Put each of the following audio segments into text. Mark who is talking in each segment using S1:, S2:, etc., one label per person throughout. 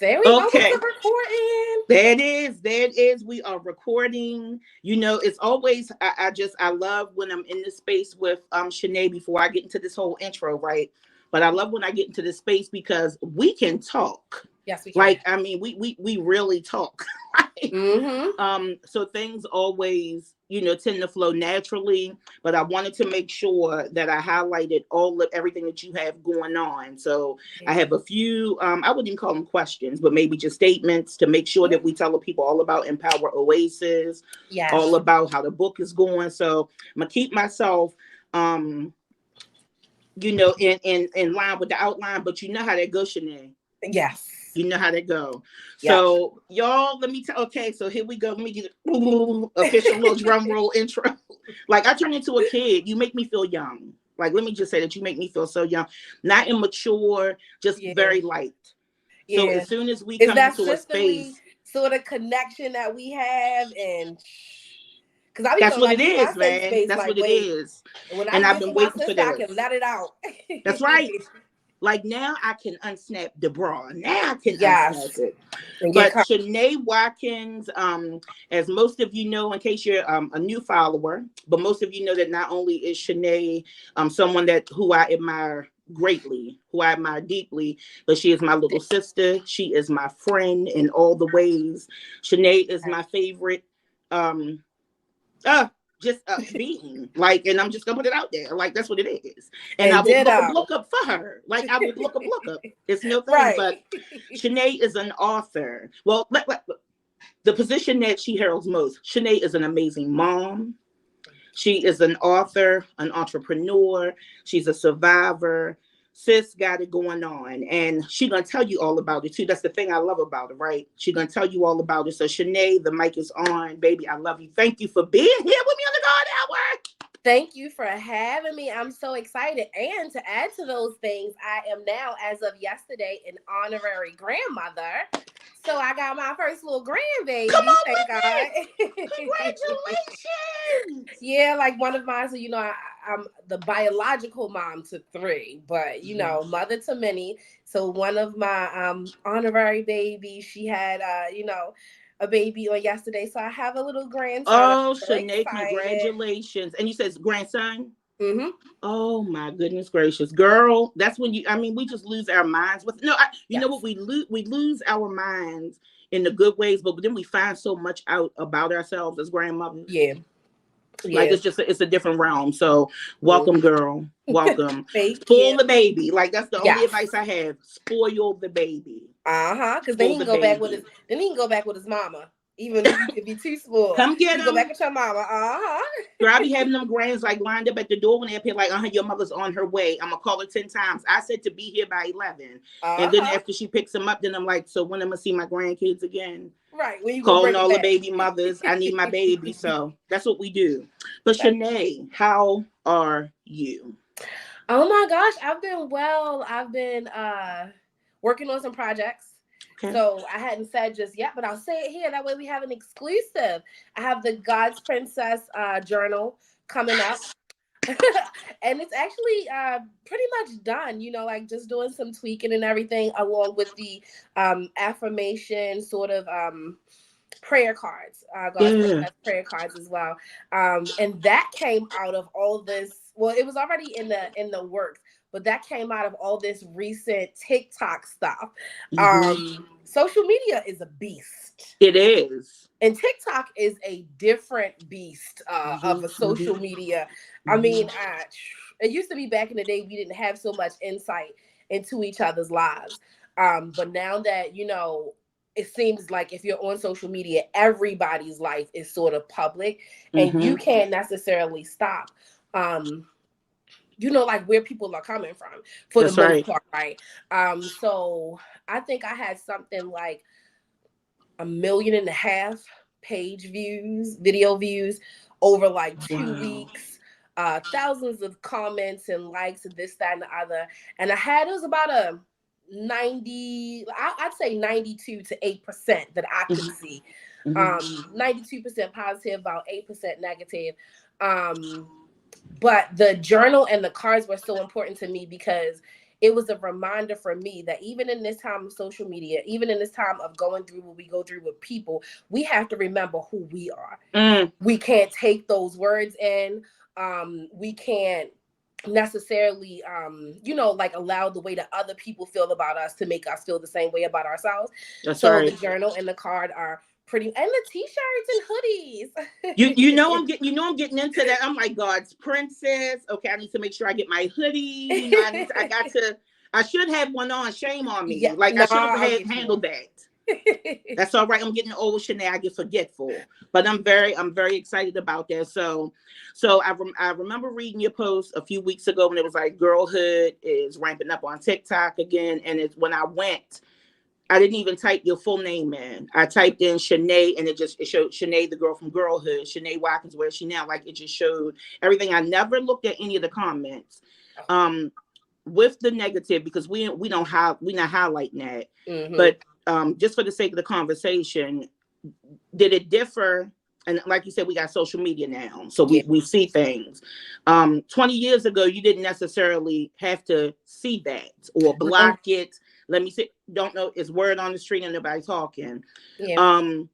S1: There we go with
S2: Okay.
S1: the recording.
S2: That is. We are recording. It's always I love when I'm in this space with Shanae before I get into this whole intro, right? But I love when I get into this space because we can talk.
S1: Yes, we can.
S2: Like, I mean, we really talk. Right? So things always, tend to flow naturally. But I wanted to make sure that I highlighted all of everything that you have going on. So I have a few, I wouldn't even call them questions, but maybe just statements to make sure that we tell the people all about Empower Oasis, all
S1: Yes.
S2: about how the book is going. So I'm gonna keep myself in line with the outline, but you know how that goes, Shanae.
S1: Yes.
S2: You know how that go.
S1: Yep.
S2: So y'all, let me tell. Okay, so here we go. Let me get official little drum roll intro. Like, I turn into a kid. You make me feel young. Like, let me just say that you make me feel so young, not immature, just
S1: Yeah.
S2: very light. So
S1: Yeah.
S2: as soon as we
S1: Is
S2: come
S1: that
S2: into a
S1: sisterly
S2: space,
S1: sort of connection that we have? And because I be
S2: that's
S1: feeling
S2: what
S1: like
S2: it
S1: you my
S2: is,
S1: safe
S2: man.
S1: space,
S2: That's
S1: like,
S2: what it
S1: wait,
S2: is.
S1: when I
S2: And I've
S1: get to
S2: been
S1: my
S2: waiting for
S1: sister, I
S2: this.
S1: can let it out.
S2: That's right. Like, now I can unsnap the bra. Now I can unsnap
S1: Yes.
S2: it.
S1: And get
S2: But Shanae Watkins, as most of you know, in case you're a new follower, but most of you know that not only is Shanae someone who I admire greatly, who I admire deeply, but she is my little sister. She is my friend in all the ways. Shanae is my favorite. Um, just being like, and I'm just gonna put it out there, like, that's what it is. And I
S1: and
S2: will
S1: ditto.
S2: look up for her, like, I will look up. It's no thing.
S1: Right.
S2: But Shanae is an author. Well, the position that she heralds most, Shanae is an amazing mom. She is an author, an entrepreneur. She's a survivor. Sis got it going on, and she gonna tell you all about it too. That's the thing I love about her, right? She gonna tell you all about it. So Shanae, the mic is on, baby. I love you. Thank you for being here with me on the God Hour.
S1: Thank you for having me. I'm so excited. And to add to those things, I am now, as of yesterday, an honorary grandmother. So I got my first little grandbaby.
S2: Come on
S1: Thank
S2: with
S1: God.
S2: it. Congratulations.
S1: Yeah, like one of mine. So, I'm the biological mom to 3, but, mother to many. So one of my honorary babies, she had, a baby on yesterday. So I have a little grandson.
S2: Oh,
S1: I'm so
S2: Shanae,
S1: excited.
S2: congratulations. And you said grandson?
S1: Mm-hmm.
S2: Oh my goodness gracious, girl! That's when we just lose our minds. You know
S1: Yes.
S2: what, we lose our minds in the good ways, but then we find so much out about ourselves as grandmothers.
S1: Yeah.
S2: Like,
S1: Yeah.
S2: it's a different realm. So welcome, girl, welcome.
S1: Thank you.
S2: Spoil the baby. Like, that's the only
S1: Yes.
S2: advice I have. Spoil the baby.
S1: Because then
S2: Spoil
S1: he can
S2: the
S1: go back with his.
S2: baby.
S1: Then he can go back with his mama. Even if you could be too spoiled,
S2: Come get
S1: you go back
S2: him.
S1: with your mama.
S2: Girl, I be having them grands like lined up at the door when they appear, like, your mother's on her way. I'm gonna call her 10 times. I said to be here by 11. And then after she picks them up, then I'm like, so when am I gonna see my grandkids again?
S1: Right. When you gonna
S2: Calling
S1: bring them
S2: all the
S1: back?
S2: baby mothers. I need my baby. So that's what we do. But Shanae, how are you?
S1: Oh my gosh, I've been well. I've been working on some projects.
S2: Okay.
S1: So I hadn't said just yet, but I'll say it here. That way we have an exclusive. I have the God's Princess journal coming up. And it's actually pretty much done, like just doing some tweaking and everything, along with the affirmation sort of prayer cards, God's Princess prayer cards as well. And that came out of all this. Well, it was already in the works, but that came out of all this recent TikTok stuff. Social media is a beast.
S2: It is.
S1: And TikTok is a different beast of a social media. I mean, it used to be back in the day, we didn't have so much insight into each other's lives. But now that, it seems like if you're on social media, everybody's life is sort of public and you can't necessarily stop, like where people are coming from for the most part, right? So I think I had something like 1.5 million page views, video views over like 2 weeks, thousands of comments and likes and this, that, and the other. And it was about a 90, I'd say 92 to 8% that I could see. 92% positive, about 8% negative. But the journal and the cards were so important to me because it was a reminder for me that even in this time of social media, even in this time of going through what we go through with people, we have to remember who we are. We can't take those words in. We can't necessarily like allow the way that other people feel about us to make us feel the same way about ourselves.
S2: That's
S1: So
S2: right.
S1: the journal and the card are pretty, and the t-shirts and
S2: You know
S1: hoodies.
S2: I'm getting into that. I'm like God's princess. Okay, I need to make sure I get my hoodie. You know, I should have one on. Shame on me.
S1: Yeah,
S2: Like I
S1: no,
S2: should have
S1: I'll
S2: had
S1: get you
S2: handled
S1: one.
S2: that. That's all right. I'm getting old, Shanae. I get forgetful, but I'm very excited about that. So I remember reading your post a few weeks ago when it was like Girlhood is ramping up on TikTok again, and it's when I went. I didn't even type your full name in. I typed in Shanae, and it showed Shanae, the girl from Girlhood. Shanae Watkins, where is she now? Like it just showed everything. I never looked at any of the comments. Um, with the negative because we don't have we not highlighting that,
S1: Mm-hmm.
S2: but just for the sake of the conversation, did it differ? And like you said, we got social media now, so
S1: Yeah.
S2: we see things. 20 years ago, you didn't necessarily have to see that or
S1: No.
S2: block it. Let me see. Don't know. It's word on the street and nobody talking.
S1: Yeah.
S2: Um,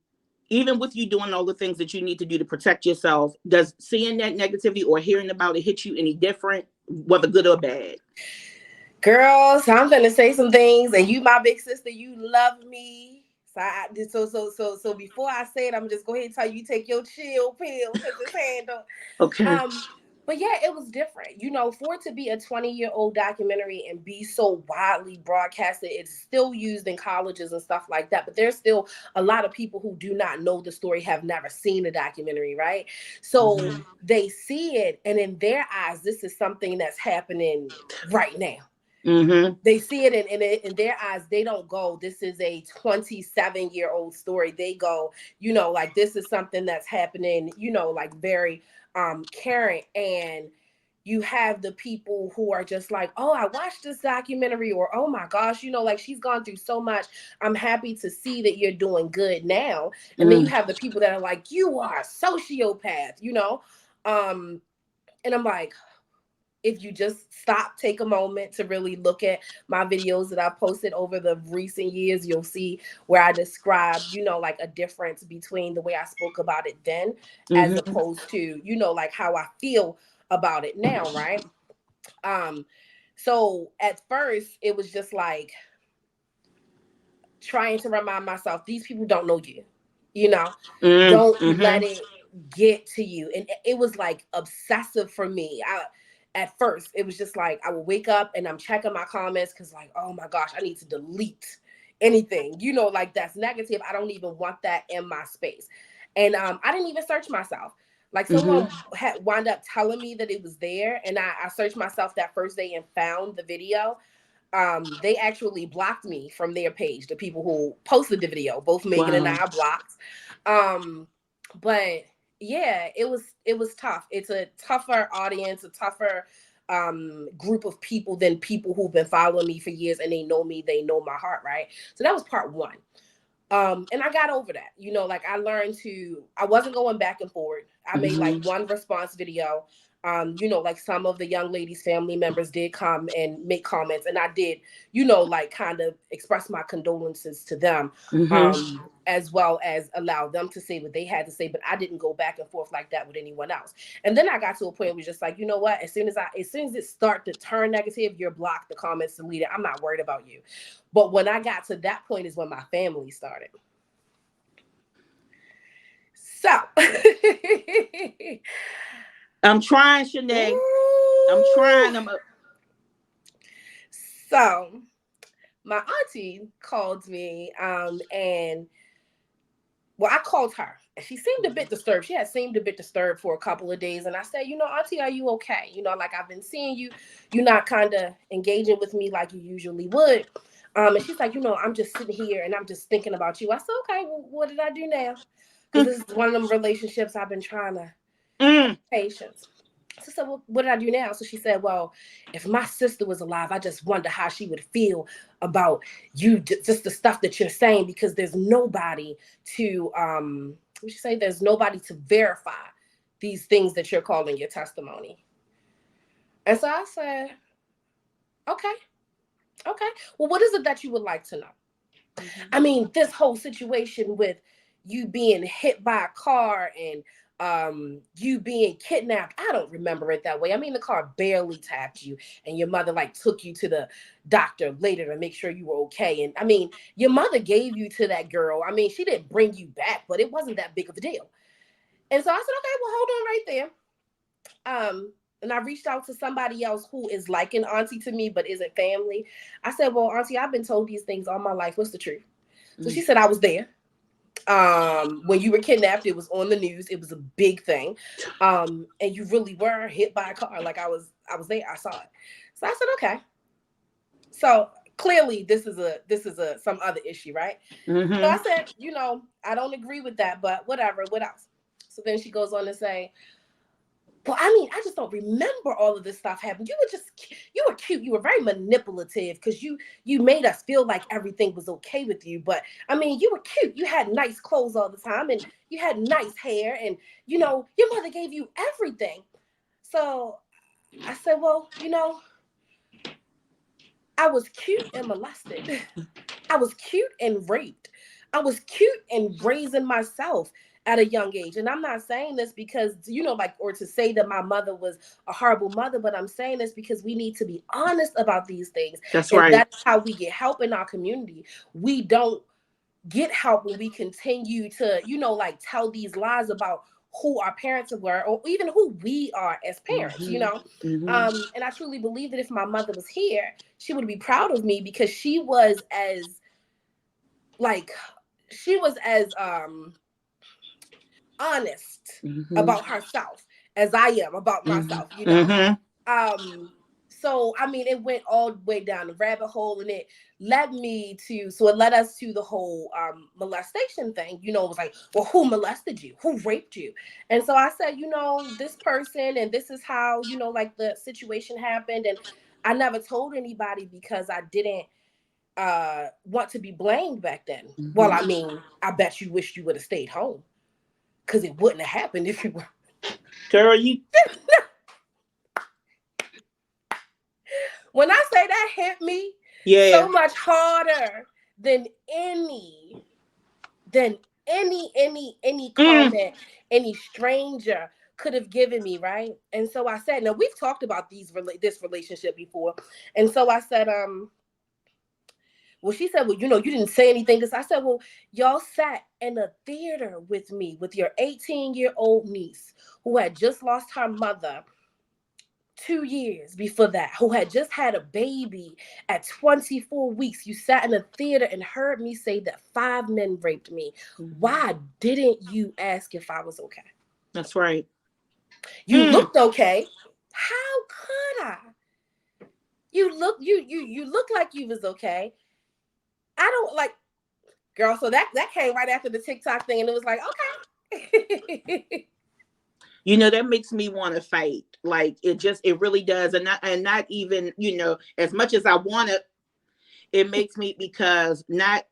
S2: Even with you doing all the things that you need to do to protect yourself, does seeing that negativity or hearing about it hit you any different, whether good or bad?
S1: Girl, so I'm gonna say some things, and you, my big sister, you love me. So before I say it, I'm just go ahead and tell you take your chill pill because it's handled.
S2: Okay.
S1: Um, but yeah, it was different. For it to be a 20-year-old documentary and be so widely broadcasted, it's still used in colleges and stuff like that. But there's still a lot of people who do not know the story, have never seen the documentary, right? So
S2: Mm-hmm.
S1: they see it, and in their eyes, this is something that's happening right now.
S2: Mm-hmm.
S1: They see it in their eyes. They don't go, this is a 27-year-old story. They go, like this is something that's happening, like very current. And you have the people who are just like, oh, I watched this documentary, or oh my gosh, like she's gone through so much. I'm happy to see that you're doing good now. And then you
S2: Mm.
S1: have the people that are like, you are a sociopath. um and I'm like, if you just stop, take a moment to really look at my videos that I've posted over the recent years, you'll see where I describe, like a difference between the way I spoke about it then, as
S2: Mm-hmm.
S1: opposed to, like how I feel about it now, right? Um, so at first it was just like trying to remind myself, these people don't know you, you know, don't let
S2: Mm-hmm.
S1: it get to you. And it was like obsessive for me. At first it was just like I would wake up and I'm checking my comments because like, oh my gosh, I need to delete anything, like that's negative. I don't even want that in my space. And I didn't even search myself. Like
S2: Mm-hmm.
S1: someone had wound up telling me that it was there, and I searched myself that first day and found the video. They actually blocked me from their page, the people who posted the video. Both Megan and
S2: Wow.
S1: I are blocked. um but yeah, it was tough. It's a tougher audience, a tougher group of people than people who've been following me for years, and they know me, they know my heart, right? So that was part one. And I got over that. Like I wasn't going back and forward. I made like
S2: Mm-hmm.
S1: one response video. Like some of the young ladies' family members did come and make comments, and I did, like kind of express my condolences to them,
S2: Mm-hmm.
S1: as well as allow them to say what they had to say. But I didn't go back and forth like that with anyone else. And then I got to a point where it was just like, you know what? As soon as it start to turn negative, you're blocked, the comments deleted. I'm not worried about you. But when I got to that point is when my family started. So,
S2: I'm trying, Shanae. I'm
S1: ooh,
S2: trying. I'm a,
S1: so my auntie called me, and well, I called her, and she seemed a bit disturbed. She had seemed a bit disturbed for a couple of days, and I said, auntie, are you okay? Like I've been seeing you, you're not kind of engaging with me like you usually would. And she's like, I'm just sitting here and I'm just thinking about you. I said, okay, well, what did I do now? Because this is one of them relationships I've been trying to
S2: mm,
S1: patience. So I said, well, what did I do now? So she said, well, if my sister was alive, I just wonder how she would feel about you, just the stuff that you're saying, because there's nobody to, what you say, there's nobody to verify these things that you're calling your testimony. And so I said, okay. Okay. Well, what is it that you would like to know?
S2: Mm-hmm.
S1: I mean, this whole situation with you being hit by a car and you being kidnapped, I don't remember it that way. I mean, the car barely tapped you and your mother like took you to the doctor later to make sure you were okay. And I mean, your mother gave you to that girl. I mean, she didn't bring you back, but it wasn't that big of a deal. And so I said, okay, well, hold on right there. And I reached out to somebody else who is like an auntie to me, but isn't family. I said, well, auntie, I've been told these things all my life. What's the truth? So she said, I was there. When you were kidnapped, it was on the news. It was a big thing. And you really were hit by a car. Like I was there. I saw it. So I said, okay. So clearly this is a some other issue, right? So I
S2: Mm-hmm.
S1: said, I don't agree with that, but whatever. What else? So then she goes on to say, well, I mean, I just don't remember all of this stuff happening. You were cute. You were very manipulative because you made us feel like everything was okay with you. But I mean, you were cute. You had nice clothes all the time, and you had nice hair, and your mother gave you everything. So I said, well, I was cute and molested. I was cute and raped. I was cute and raising myself at a young age. And I'm not saying this because, like, or to say that my mother was a horrible mother, but I'm saying this because we need to be honest about these things.
S2: That's
S1: And
S2: right.
S1: that's how we get help in our community. We don't get help when we continue to, like, tell these lies about who our parents were or even who we are as parents.
S2: Mm-hmm. Mm-hmm.
S1: And I truly believe that if my mother was here, she would be proud of me because like she was as honest
S2: Mm-hmm.
S1: about herself as I am about
S2: Mm-hmm.
S1: myself.
S2: Mm-hmm.
S1: Um so I mean it went all the way down the rabbit hole and it led us to the whole molestation thing. It was like, well, who molested you? Who raped you? And so I said, this person, and this is how, like the situation happened. And I never told anybody because I didn't want to be blamed back then. Well,
S2: Mm-hmm.
S1: I mean, I bet you wished you would have stayed home because it wouldn't have happened if you were.
S2: Girl, you.
S1: When I say that hit me
S2: Yeah.
S1: so much harder than any than any
S2: Mm.
S1: comment any stranger could have given me, right? And so I said, now we've talked about this relationship before, and so I said, well, she said, well, you didn't say anything. This I said, well, y'all sat in a theater with me with your 18-year-old niece who had just lost her mother 2 years before that, who had just had a baby at 24 weeks. You sat in a theater and heard me say that 5 men raped me.
S2: Mm-hmm.
S1: Why didn't you ask if I was okay?
S2: That's right.
S1: You
S2: Mm.
S1: looked okay. How could I? You look like you was okay. I don't like, girl. So that came right after the TikTok thing, and it was like, okay.
S2: That makes me want to fight. Like it really does. And not even, as much as I want to, it makes me because not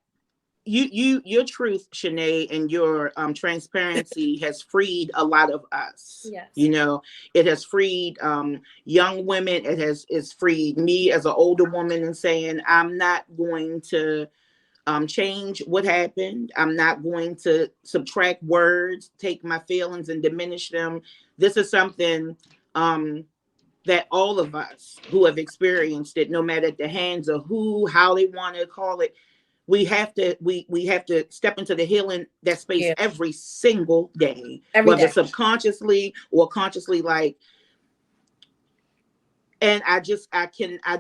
S2: your truth, Shanae, and your transparency has freed a lot of us.
S1: Yes.
S2: It has freed young women. It's freed me as an older woman and saying I'm not going to change what happened. I'm not going to subtract words, take my feelings and diminish them. This is something that all of us who have experienced it, no matter at the hands of who, how they want to call it, we have to step into the healing that space
S1: Yeah.
S2: every single day,
S1: Every
S2: whether
S1: day.
S2: subconsciously or consciously. Like, and I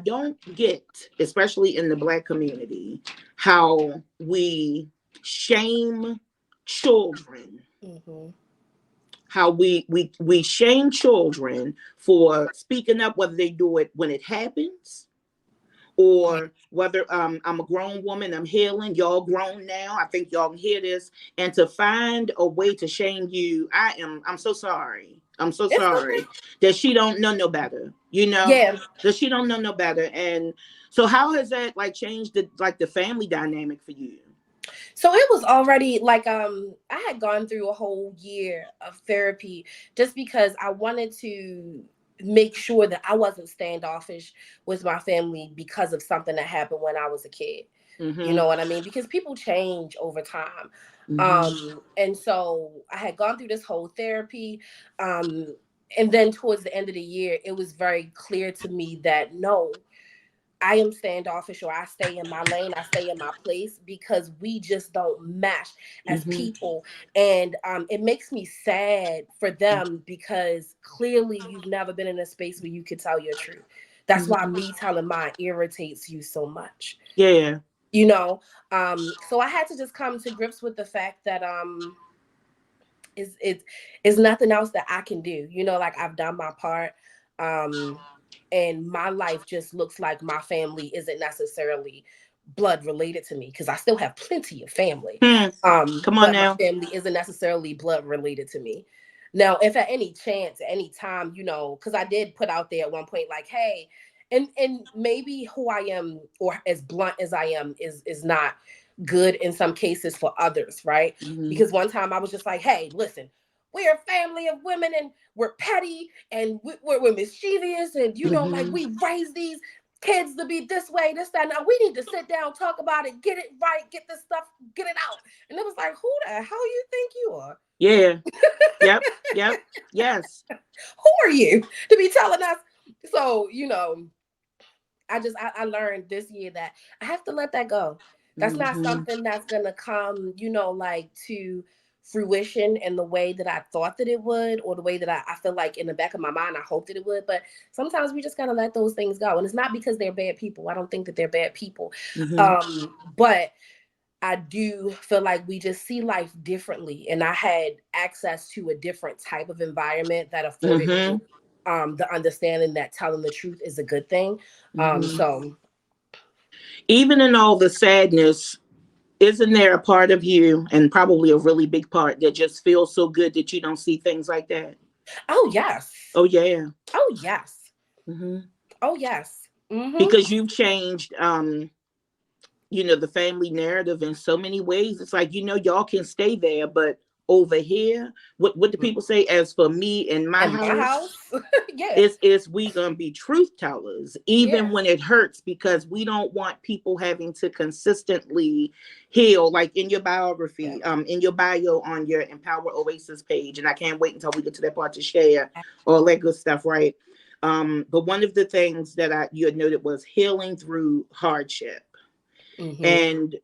S2: don't get, especially in the Black community, how we shame children,
S1: Hmm.
S2: how we shame children for speaking up, whether they do it when it happens
S1: Yeah.
S2: or whether I'm a grown woman, I'm healing, y'all grown now, I think y'all can hear this, and to find a way to shame you, I'm so sorry. I'm so
S1: It's okay.
S2: sorry that she don't know no better,
S1: Yeah.
S2: that she don't know no better. And so how has that like changed the family dynamic for you?
S1: So it was already like I had gone through a whole year of therapy just because I wanted to make sure that I wasn't standoffish with my family because of something that happened when I was a kid. You
S2: Mm-hmm.
S1: know what I mean? Because people change over time.
S2: Mm-hmm.
S1: And so I had gone through this whole therapy. Um, and then towards the end of the year, it was very clear to me that no, I am standoffish, or I stay in my lane, I stay in my place, because we just don't mesh as
S2: Mm-hmm.
S1: people. And it makes me sad for them, because clearly you've never been in a space where you could tell your truth. That's why
S2: Mm-hmm.
S1: me telling mine irritates you so much.
S2: Yeah.
S1: You know, so I had to just come to grips with the fact that it's nothing else that I can do. You know, like I've done my part. Um, and my life just looks like my family isn't necessarily blood related to me, because I still have plenty of family.
S2: Hmm. Come on
S1: But my
S2: now.
S1: family isn't necessarily blood related to me. Now, if at any chance, at any time, you know, because I did put out there at one point, like, hey, and maybe who I am, or as blunt as I am, is not good in some cases for others, right?
S2: Mm-hmm.
S1: Because one time I was just like, hey, listen, we're a family of women, and we're petty, and we're mischievous, and you know, like,
S2: Mm-hmm.
S1: we raise these kids to be this way, this, that. Now we need to sit down, talk about it, get it right, get this stuff, get it out. And it was like, who the hell you think you are?
S2: Yeah. Yep. Yep. Yes.
S1: Who are you to be telling us? So, you know, I learned this year that I have to let that go. That's not
S2: Mm-hmm.
S1: something that's gonna come, you know, like to fruition in the way that I thought that it would, or the way that I feel like in the back of my mind I hoped that it would. But sometimes we just gotta let those things go. And it's not because they're bad people. I don't think that they're bad people.
S2: Mm-hmm.
S1: But I do feel like we just see life differently. And I had access to a different type of environment that afforded me
S2: Mm-hmm.
S1: the understanding that telling the truth is a good thing.
S2: Mm-hmm.
S1: So
S2: Even in all the sadness, isn't there a part of you, and probably a really big part, that just feels so good that you don't see things like that?
S1: oh yes.
S2: Oh yeah.
S1: Oh yes.
S2: Mm-hmm.
S1: Oh yes. Mm-hmm.
S2: Because you've changed, the family narrative in so many ways. It's like, y'all can stay there, but over here, what do people say? As for me in my
S1: In my
S2: house,
S1: house. Yeah.
S2: it's we gonna be truth tellers, even
S1: Yeah.
S2: when it hurts, because we don't want people having to consistently heal. Like in your
S1: Yeah.
S2: biography, in your bio on your Empower Oasis page, and I can't wait until we get to that part to share all that good stuff, right? But one of the things that you had noted was healing through hardship.
S1: Mm-hmm.
S2: And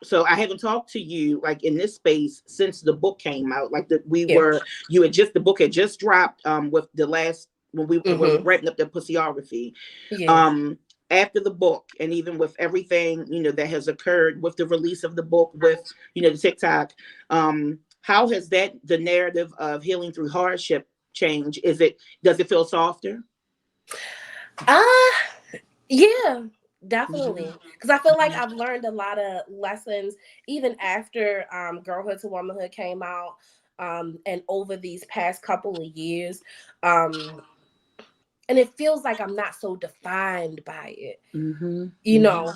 S2: so I haven't talked to you like in this space since the book came out. Like that we
S1: Yeah.
S2: were you had just the book had just dropped with the last when we were
S1: Mm-hmm.
S2: wrapping up the pussyography.
S1: Yeah.
S2: um After the book, and even with everything that has occurred with the release of the book, with the TikTok, how has the narrative of healing through hardship changed? Does it feel softer?
S1: Ah, yeah,
S2: Mm-hmm.
S1: definitely. Because I feel like I've learned a lot of lessons even after Girlhood to Womanhood came out, and over these past couple of years. Um, and it feels like I'm not so defined by it,
S2: Mm-hmm.
S1: you
S2: Mm-hmm.
S1: know.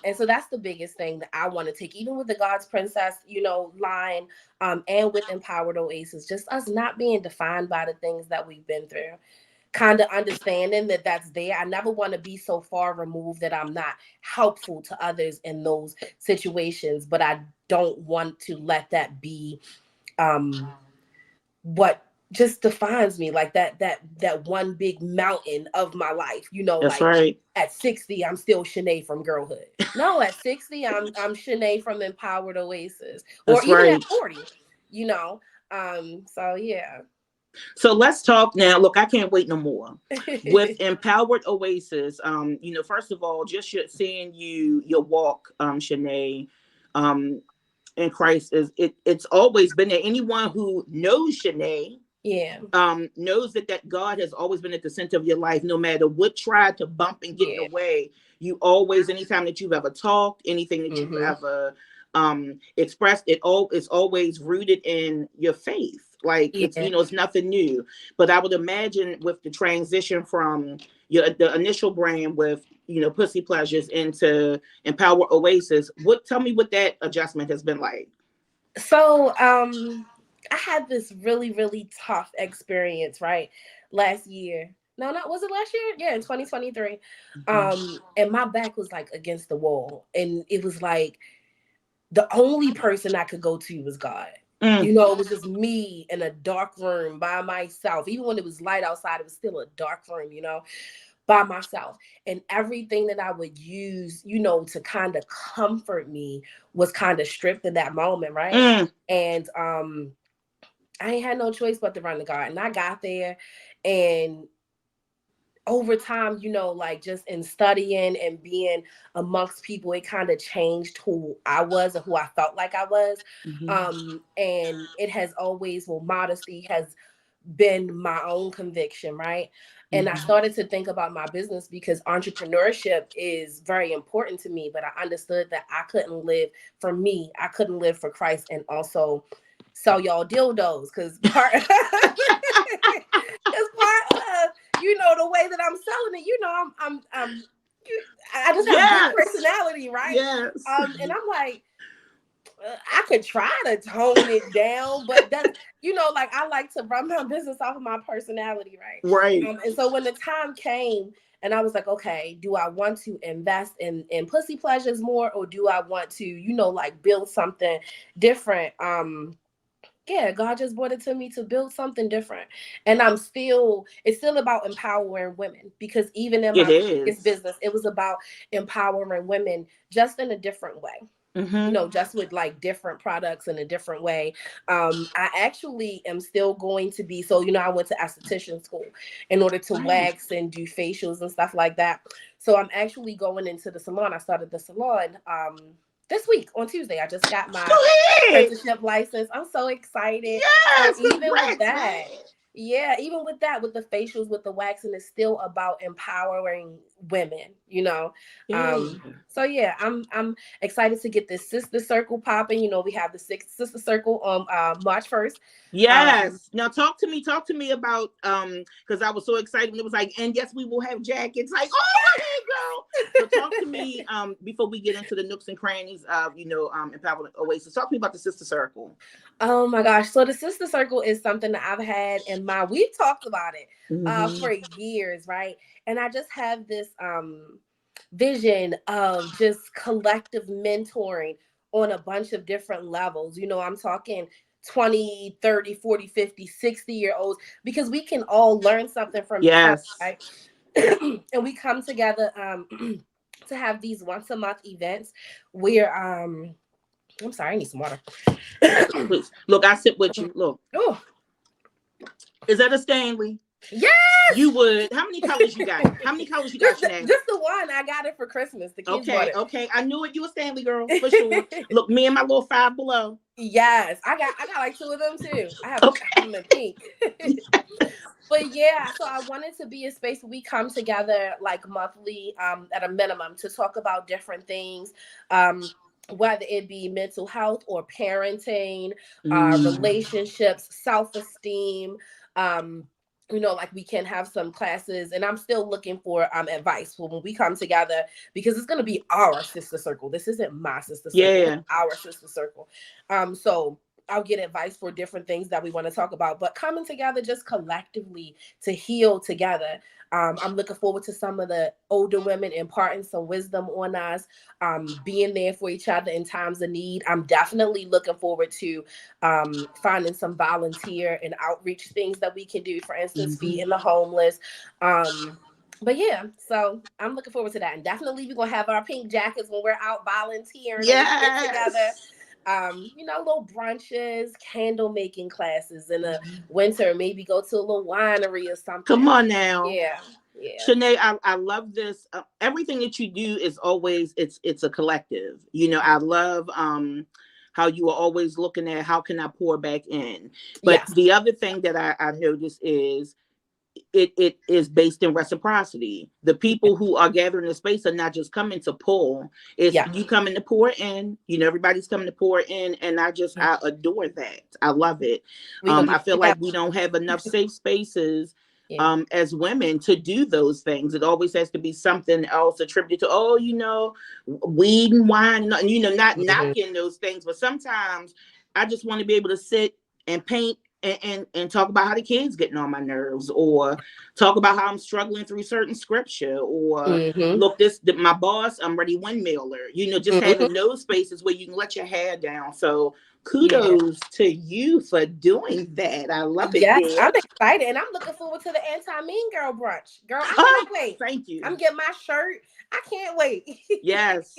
S1: And so that's the biggest thing that I want to take, even with the God's Princess, you know, line, and with Empowered Oasis, just us not being defined by the things that we've been through, kind of understanding that that's there. I never want to be so far removed that I'm not helpful to others in those situations, but I don't want to let that be um what just defines me, like that one big mountain of my life, you know,
S2: That's
S1: like
S2: right.
S1: at 60 I'm still Shanae from Girlhood. No, at 60 I'm Shanae from Empowered Oasis, or
S2: That's
S1: even at
S2: right.
S1: 40, you know. So yeah.
S2: So let's talk now. Look, I can't wait no more. With Empowered Oasis, first of all, just seeing your walk, Shanae, um, in Christ it's always been there. Anyone who knows Shanae,
S1: Yeah.
S2: knows that God has always been at the center of your life, no matter what tried to bump and get in the
S1: Yeah.
S2: way. You always, anytime that you've ever talked, anything that you've
S1: Mm-hmm.
S2: ever expressed, it's always rooted in your faith. Like
S1: Yeah.
S2: it's nothing new. But I would imagine with the transition from the initial brand with Pussy Pleasures into Empower Oasis, tell me what that adjustment has been like.
S1: So I had this really, really tough experience, right? last year. No, not was it last year? Yeah, in 2023.
S2: Mhm.
S1: And my back was like against the wall. And it was like the only person I could go to was God.
S2: Mm.
S1: It was just me in a dark room by myself. Even when it was light outside, it was still a dark room, by myself. And everything that I would use, to kind of comfort me was kind of stripped in that moment, right?
S2: Mm.
S1: And I ain't had no choice but to run the garden. I got there, and over time, like just in studying and being amongst people, it kind of changed who I was and who I felt like I was.
S2: Mhm.
S1: And it has always, well, modesty has been my own conviction, right? And I
S2: Mhm.
S1: started to think about my business because entrepreneurship is very important to me, but I understood that I couldn't live for me. I couldn't live for Christ and also sell y'all dildos because because part of the way that I'm selling it, I just have big
S2: Yes.
S1: personality, right?
S2: Yes.
S1: And I'm like, I could try to tone it down, but that's like I like to run my business off of my personality, right?
S2: Right.
S1: And so when the time came, and I was like, okay, do I want to invest in pussy pleasures more, or do I want to, like build something different? Yeah, God just brought it to me to build something different. And it's still about empowering women because even in
S2: It
S1: my previous
S2: is.
S1: business, it was about empowering women just in a different way,
S2: Mhm.
S1: just with like different products in a different way. I actually am still going to be, so, I went to esthetician school in order to
S2: Right.
S1: wax and do facials and stuff like that. So I'm actually going into the salon. I started the salon this week on Tuesday. I just got
S2: Go
S1: my
S2: ahead.
S1: apprenticeship license. I'm so excited. So
S2: Yes.
S1: even with
S2: Congrats, man.
S1: that, yeah, even with that, with the facials, with the waxing, it's still about empowering women.
S2: Yeah.
S1: So yeah, I'm excited to get this sister circle popping. We have the sixth sister circle on March 1st. Um,
S2: Yes. Now talk to me. Talk to me about because I was so excited when it was like, and yes, we will have jackets. Like, oh, go ahead, girl. So talk to me before we get into the nooks and crannies of Empowerment Oasis. Talk to me about the sister circle.
S1: oh my gosh. So the sister circle is something that I've had in mind. We've talked about it
S2: Mm-hmm.
S1: for years, right? And I just have this vision of just collective mentoring on a bunch of different levels. I'm talking 20, 30, 40, 50, 60 year olds, because we can all learn something from each other,
S2: Yes.
S1: right? And we come together to have these once a month events where I'm sorry, I need some water.
S2: Please. Look, I sit with you. Look,
S1: Oh,
S2: is that a Stanley?
S1: yes.
S2: You would. How many colors you got? How many colors you got, Shanae?
S1: Just the one. I got it for Christmas. The kids bought
S2: Okay,
S1: it.
S2: okay. I knew it. You a Stanley girl for sure. Look, me and my little Five Below.
S1: Yes, I got like two of them too. I have
S2: Okay.
S1: them in pink. But yeah, so I wanted to be a space where we come together like monthly, at a minimum, to talk about different things, whether it be mental health or parenting,
S2: Mm.
S1: relationships, self-esteem. Like we can have some classes, and I'm still looking for advice for when we come together, because it's gonna be our sister circle. This isn't my sister circle, it's
S2: Yeah.
S1: our sister circle. So I'll get advice for different things that we want to talk about, but coming together just collectively to heal together. I'm looking forward to some of the older women imparting some wisdom on us, being there for each other in times of need. I'm definitely looking forward to finding some volunteer and outreach things that we can do, for instance,
S2: Mm-hmm.
S1: feeding the homeless. But yeah, so I'm looking forward to that. And definitely we're going to have our pink jackets when we're out volunteering, and we get together,
S2: Yes.
S1: little brunches, candle making classes in the
S2: Mhm.
S1: winter, maybe go to a little winery or
S2: Come
S1: something.
S2: on now.
S1: Yeah, yeah,
S2: Shanae, I love this. Everything that you do is always it's a collective. I love how you are always looking at how can I pour back in. But
S1: yes,
S2: the other thing that I noticed is it is based in reciprocity. The
S1: yeah,
S2: people who are gathering the space are not just coming to pull. It's
S1: yeah.
S2: you coming to pour in. Everybody's coming to pour in, and
S1: Yeah.
S2: I adore that. I love it.
S1: We're gonna
S2: I
S1: be
S2: feel like
S1: together.
S2: we don't have enough safe spaces
S1: Yeah.
S2: as women to do those things. It always has to be something else attributed to, weed and wine, not
S1: Mhm.
S2: knocking those things, but sometimes I just want to be able to sit and paint and talk about how the kids getting on my nerves, or talk about how I'm struggling through certain scripture, or
S1: Mm-hmm.
S2: look, my boss, I'm ready windmiller. Just
S1: Mm-hmm.
S2: having those spaces where you can let your hair down. So
S1: Yeah.
S2: kudos to you for doing that. I love it,
S1: Yes,
S2: dear.
S1: I'm excited, and I'm looking forward to the anti-mean girl brunch. Girl, I
S2: Oh,
S1: cannot wait.
S2: thank you.
S1: I'm getting my shirt. I can't wait.
S2: Yes.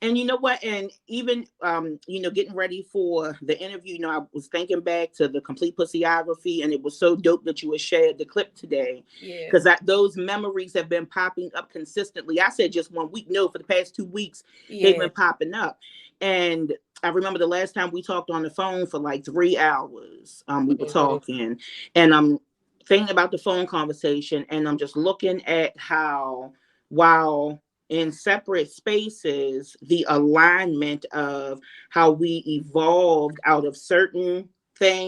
S2: And you know what? And even, getting ready for the interview, I was thinking back to the complete pussyography, and it was so dope that you had shared the clip today,
S1: Yeah.
S2: because those memories have been popping up consistently. I said just 1 week. No, for the past 2 weeks, they've
S1: Yeah.
S2: been popping up. And I remember the last time we talked on the phone for like 3 hours. We were
S1: Mm-hmm.
S2: talking, and I'm thinking about the phone conversation, and I'm just looking at how, while in separate spaces, the alignment of how we evolved out of certain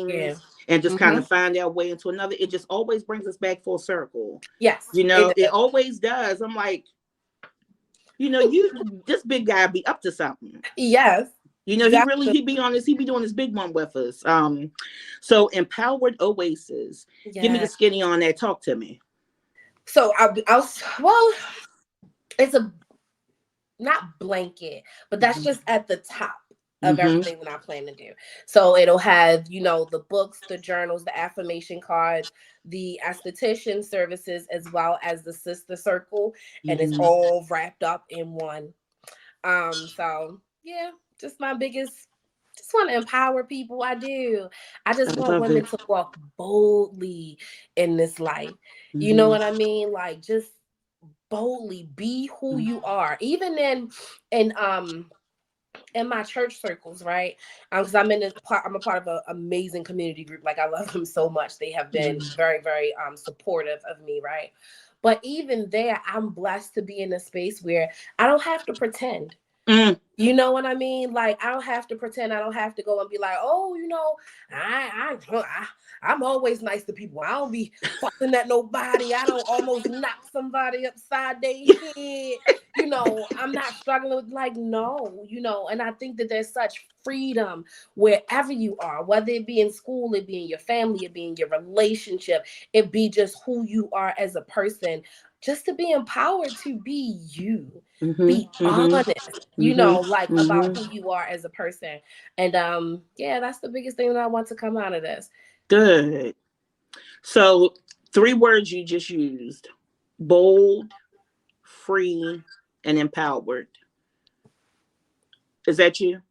S1: Yeah.
S2: things and just kind
S1: Mm-hmm.
S2: of find our way into another, it just always brings us back full circle.
S1: Yes, it
S2: It
S1: does.
S2: always does. I'm like, this big guy be up to something.
S1: Yes, definitely.
S2: He be on this, he be doing this big one with us. So empowered oasis. Give me the
S1: Yeah.
S2: skinny on that. Talk to me.
S1: So well, it's a not blanket, but that's just at the top of
S2: Mm-hmm.
S1: everything that I plan to do. So it'll have, the books, the journals, the affirmation cards, the esthetician services, as well as the sister circle, and it's
S2: Mm-hmm.
S1: all wrapped up in one. So yeah, just my biggest just want to empower people. I do. I
S2: I
S1: just want
S2: love
S1: women
S2: it.
S1: to walk boldly in this life. You know
S2: Mm-hmm.
S1: what I mean? Like just boldly be who you are. Even in my church circles, right? Because I'm a part of an amazing community group. Like I love them so much. They have been
S2: Mm-hmm.
S1: very, very supportive of me, right? But even there, I'm blessed to be in a space where I don't have to pretend.
S2: Mm.
S1: You know what I mean? Like I don't have to pretend. I don't have to go and be like, oh, I'm always nice to people. I don't be fussing at nobody. I don't almost knock somebody upside their head. I'm not struggling with like no. And I think that there's such freedom wherever you are, whether it be in school, it be in your family, it be in your relationship, it be just who you are as a person, just to be empowered to be you,
S2: Mhm,
S1: be
S2: mhm,
S1: honest,
S2: mhm,
S1: like about
S2: mhm.
S1: who you are as a person. And yeah, that's the biggest thing that I want to come out of this.
S2: Good. So, 3 words you just used: bold, free, and empowered. Is that you?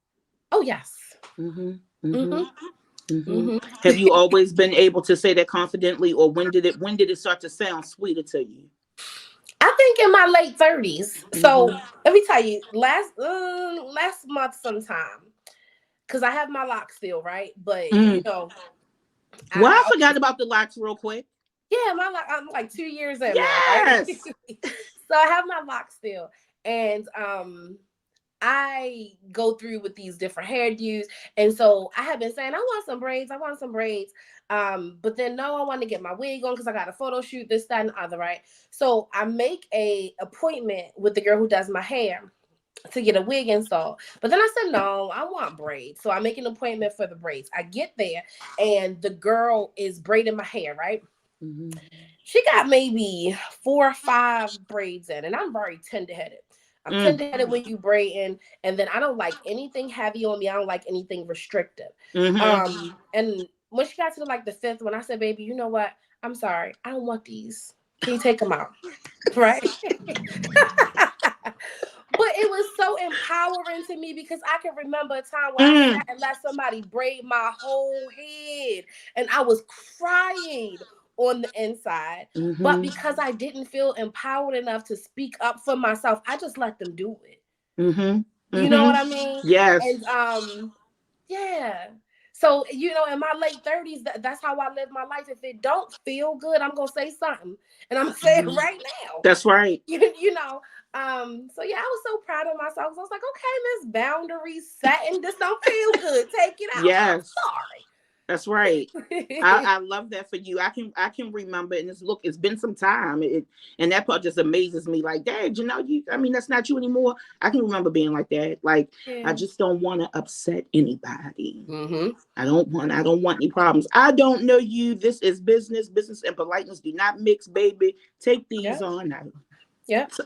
S1: Oh yes.
S2: Mhm, mhm,
S1: Mm-hmm.
S2: mhm.
S1: Mm-hmm.
S2: Have you always been able to say that confidently, or when did it start to sound sweeter to you?
S1: I think in my late 30s.
S2: Mhm.
S1: So let me tell you, last month sometime, because I have my lock still, right? But
S2: Mm. Well, I
S1: I
S2: forgot about the locks real quick.
S1: yeah, my lock, I'm like 2 years in now, right?
S2: Yes.
S1: So I have my lock still. And I go through with these different hairdos. And so I have been saying, I want some braids. I want some braids. But then no, I want to get my wig on because I got a photo shoot, this, that, and the other, right? So I make a appointment with the girl who does my hair to get a wig installed. But then I said, no, I want braids. So I make an appointment for the braids. I get there and the girl is braiding my hair, right?
S2: Mhm.
S1: She got maybe 4 or 5 braids in, and I'm very tender headed. I'm
S2: Mm.
S1: tender headed when you braid in, and then I don't like anything heavy on me. I don't like anything restrictive.
S2: Mhm.
S1: And when she got to like the 5th one, I said, "Baby, you know what? I'm sorry. I don't want these. Can you take them out?" Right? But it was so empowering to me because I can remember a time where I
S2: Mm.
S1: sat and let somebody braid my whole head and I was crying on the inside. But
S2: Mhm.
S1: because I didn't feel empowered enough to speak up for myself, I just let them do it.
S2: Mhm.
S1: You know what
S2: Mhm.
S1: I mean?
S2: Yes.
S1: And yeah. So, in my late 30s, that's how I live my life. If it don't feel good, I'm gonna say something. And I'm gonna say it
S2: Mhm.
S1: right now.
S2: That's right.
S1: you know so yeah, I was so proud of myself. I was like, okay, Miss Boundaries setting, this don't feel good, take it out, I'm
S2: Yes.
S1: sorry.
S2: That's right. I love that for you. I can remember, and it's been some time. And that part just amazes me. Like, Dad, you. I mean, that's not you anymore. I can remember being like that. Like, I
S1: Yeah.
S2: just don't want to upset anybody.
S1: Mm-hmm.
S2: I don't want any problems. I don't know you. This is business. Business and politeness do not mix, baby. Take these
S1: Yeah.
S2: on out.
S1: Yeah.
S2: So,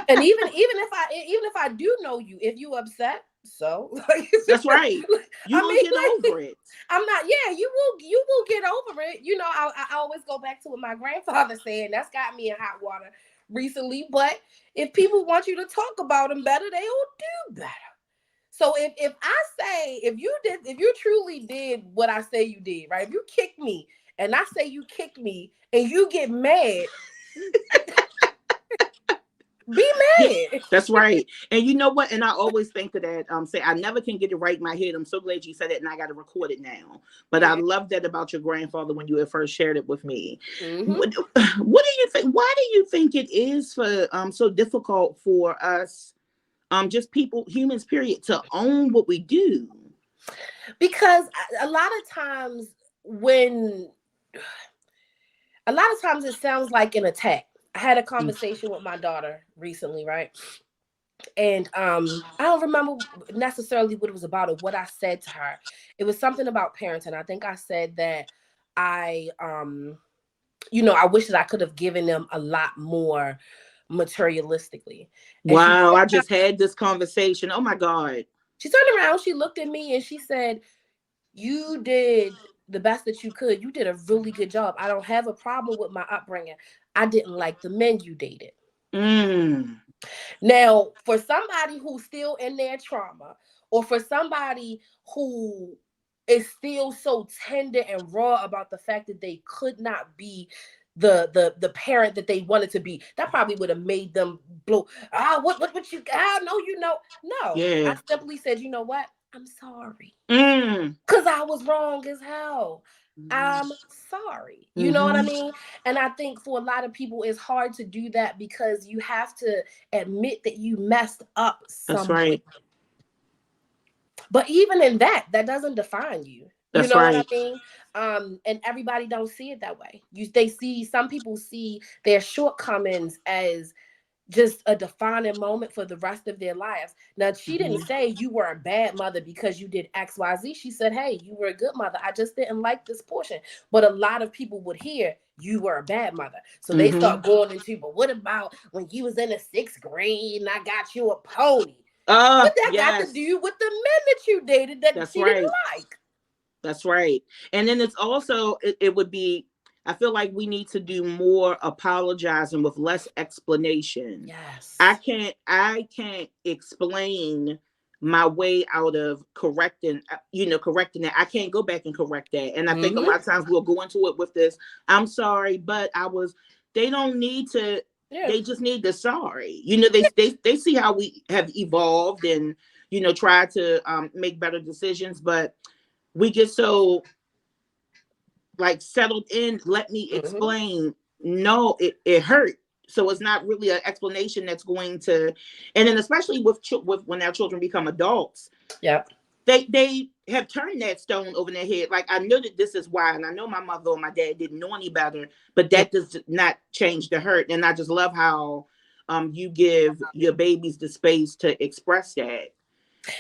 S1: And even if I do know you, if you upset, so like,
S2: that's right. You
S1: I
S2: will
S1: mean,
S2: get over it.
S1: I'm not. Yeah, you will get over it. I always go back to what my grandfather said. And that's got me in hot water recently. But if people want you to talk about them better, they will do better. So if I say if you truly did what I say you did, right? If you kick me and I say you kicked me and you get mad, be
S2: Yeah,
S1: mad.
S2: that's right. And you know what? And I always think of that. Say I never can get it right in my head. I'm so glad you said it, and I got to record it now. But I
S1: Yeah.
S2: love that about your grandfather when you had first shared it with me.
S1: Mm-hmm.
S2: What do you think? Why do you think it is for so difficult for us, just people, humans, period, to own what we do?
S1: Because a lot of times when a lot of times it sounds like an attack. I had a
S2: Mm.
S1: conversation with my daughter recently, right? And I don't remember necessarily what it was about or what I said to her. It was something about parenting. I think I said that I I wish that I could have given them a lot more materialistically. And
S2: Wow, I just had this conversation. Oh my God.
S1: she turned around, she looked at me and she said, "You did the best that you could. You did a really good job. I don't have a problem with my upbringing. I didn't like the men you dated."
S2: Mm,
S1: Now, for somebody who's still in their trauma, or for somebody who is still so tender and raw about the fact that they could not be the parent that they wanted to be, that probably would have made them blow. What you no, no. I
S2: yeah.
S1: simply said, you know what? I'm sorry.
S2: Mm.
S1: Because I was wrong as hell. I'm sorry. You know what I
S2: Mm-hmm.
S1: mean? And I think for a lot of people, it's hard to do that because you have to admit that you messed up
S2: That's
S1: somewhere.
S2: right.
S1: But even in that, that doesn't define you. You
S2: That's
S1: know what I
S2: right.
S1: mean? And everybody don't see it that way. Some people see their shortcomings as just a defining moment for the rest of their lives. Now, she didn't
S2: Mm-hmm.
S1: say you were a bad mother because you did XYZ. She said, hey, you were a good mother. I just didn't like this portion. But a lot of people would hear you were a bad mother. So they
S2: Mm-hmm.
S1: start going into, but what about when you was in the sixth grade and I got you a pony? What that got to
S2: Yes.
S1: do with the men that you dated that
S2: That's
S1: she didn't
S2: right.
S1: like?
S2: That's right. And then it's also it would be I feel like we need to do more apologizing with less explanation.
S1: Yes.
S2: I can't explain my way out of correcting that. I can't go back and correct that. And I think a
S1: Mm-hmm.
S2: lot of times we'll go into it with this, I'm sorry, but I was they don't need to
S1: Yeah.
S2: they just need the sorry. They see how we have evolved and try to make better decisions, but we get so like settled in. Let me
S1: Mm-hmm.
S2: explain. No, it hurt. So it's not really an explanation that's going to. And then especially with when our children become adults,
S1: Yep.
S2: they have turned that stone over their head. Like, I know that this is why, and I know my mother or my dad didn't know any better, but
S1: Mm.
S2: that does not change the hurt. And I just love how you give your babies the space to express that.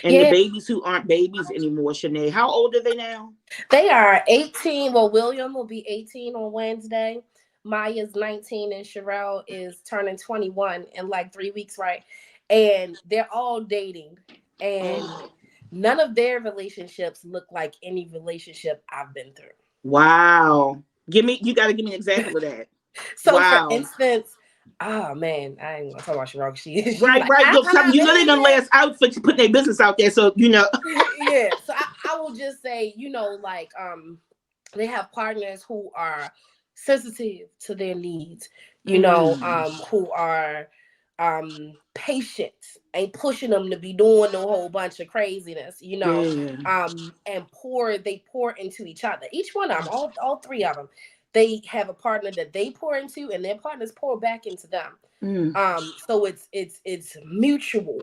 S2: And the
S1: Yeah.
S2: babies who aren't babies anymore, Shanae, how old are they now?
S1: They are 18. Well, William will be 18 on Wednesday. Maya's 19 and Sherelle is turning 21 in like 3 weeks, right? And they're all dating. And
S2: Oh,
S1: none of their relationships look like any relationship I've been through.
S2: wow. You got to give me an example of that.
S1: So for
S2: Wow.
S1: instance, oh man, I ain't gonna talk about Sherelle. She
S2: Right,
S1: like,
S2: right. Yo, they done lay us out for putting their business out there. So,
S1: yeah. So I will just say, like they have partners who are sensitive to their needs,
S2: Mm,
S1: who are patient, ain't pushing them to be doing no whole bunch of craziness,
S2: yeah.
S1: and they pour into each other. Each one of them, all three of them, they have a partner that they pour into, and their partners pour back into them.
S2: Mm,
S1: So it's mutual.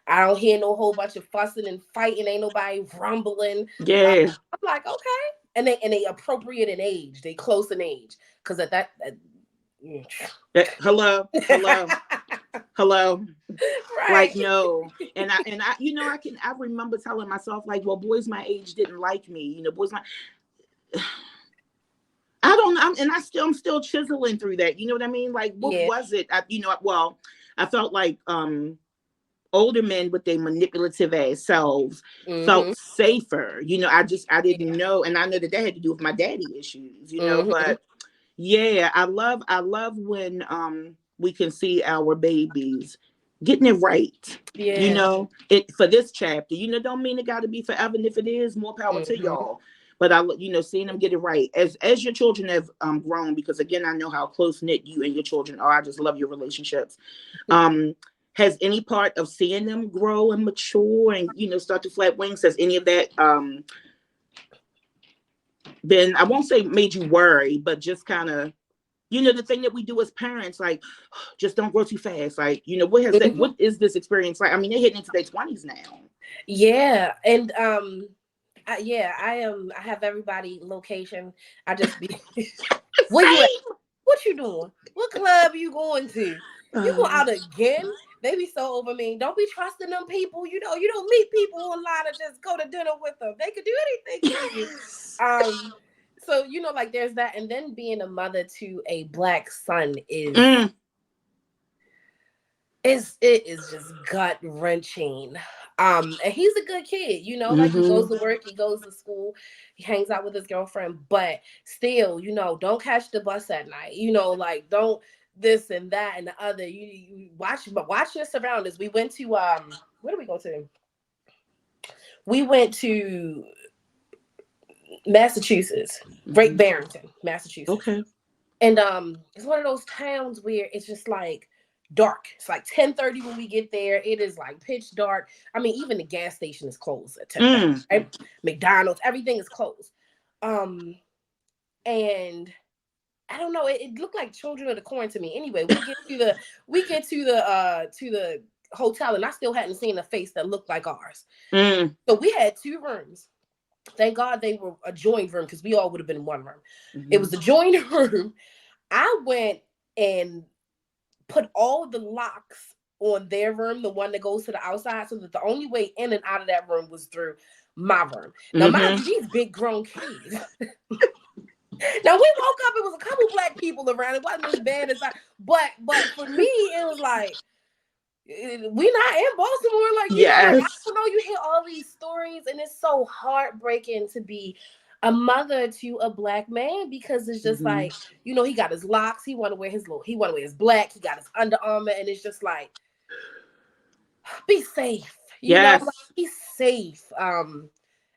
S1: I don't hear no whole bunch of fussing and fighting. Ain't nobody rumbling.
S2: yeah.
S1: I'm like, okay. and they appropriate in age. They close in age because at that.
S2: Hello, hello, hello. Like,
S1: Right.
S2: no. And I I remember telling myself, like, well, boys my age didn't like me. Boys my I don't know. I'm still chiseling through that. You know what I mean? Like, what
S1: Yeah.
S2: was it? Well, I felt like older men with their manipulative ass selves
S1: Mm-hmm.
S2: felt safer. I didn't
S1: Yeah.
S2: know, and I know that had to do with my daddy issues.
S1: Mm-hmm.
S2: But yeah, I love when we can see our babies getting it right.
S1: Yeah.
S2: It for this chapter. Don't mean it got to be forever. And if it is, more power to
S1: Mm-hmm.
S2: y'all. But seeing them get it right as your children have grown, because again, I know how close knit you and your children are. I just love your relationships. Um, has any part of seeing them grow and mature and start to flap wings, has any of that been, I won't say made you worry, but just kind of, the thing that we do as parents, like, just don't grow too fast. Like,
S1: Mm-hmm.
S2: what is this experience like? I mean, they're hitting into their 20s now.
S1: Yeah. And yeah, I have everybody location. I just be where you at?
S2: Same.
S1: What you doing? What club you going to? You go
S2: Uh,
S1: out again? They be so over me. Don't be trusting them people. You don't meet people online and just go to dinner with them. They could do anything to you. Um, so like there's that, and then being a mother to a black son
S2: mm,
S1: it is just gut wrenching. And he's a good kid, like he
S2: mm-hmm.
S1: goes to work, he goes to school, he hangs out with his girlfriend, but still, don't catch the bus at night, like don't this and that and the other. You watch your surroundings. We went to where did we go to? We went to Massachusetts, Great
S2: Mm-hmm.
S1: Barrington, Massachusetts.
S2: Okay.
S1: And it's one of those towns where it's just like dark. It's like 10:30 when we get there. It is like pitch dark. I mean, even the gas station is closed at 10:30.
S2: Mm.
S1: Right? McDonald's, everything is closed. Um, and I don't know. It looked like Children of the Corn to me. Anyway, we get to the hotel, and I still hadn't seen a face that looked like ours.
S2: Mm.
S1: So we had two rooms. Thank God they were a joined room because we all would have been in one room. It
S2: Mm-hmm.
S1: was a joined room. I went and put all the locks on their room, the one that goes to the outside, so that the only way in and out of that room was through my room. Now, mind
S2: Mm-hmm.
S1: you, these big grown kids. Now we woke up, it was a couple black people around. It wasn't as bad as I, but for me, it was like we not in Baltimore, like like I
S2: Yes.
S1: don't know. You hear all these stories, and it's so heartbreaking to be a mother to a black man because it's just
S2: Mm-hmm.
S1: like he got his locks. He want to wear his black. He got his Under Armour, and it's just like be safe. Like
S2: Yes.
S1: be safe.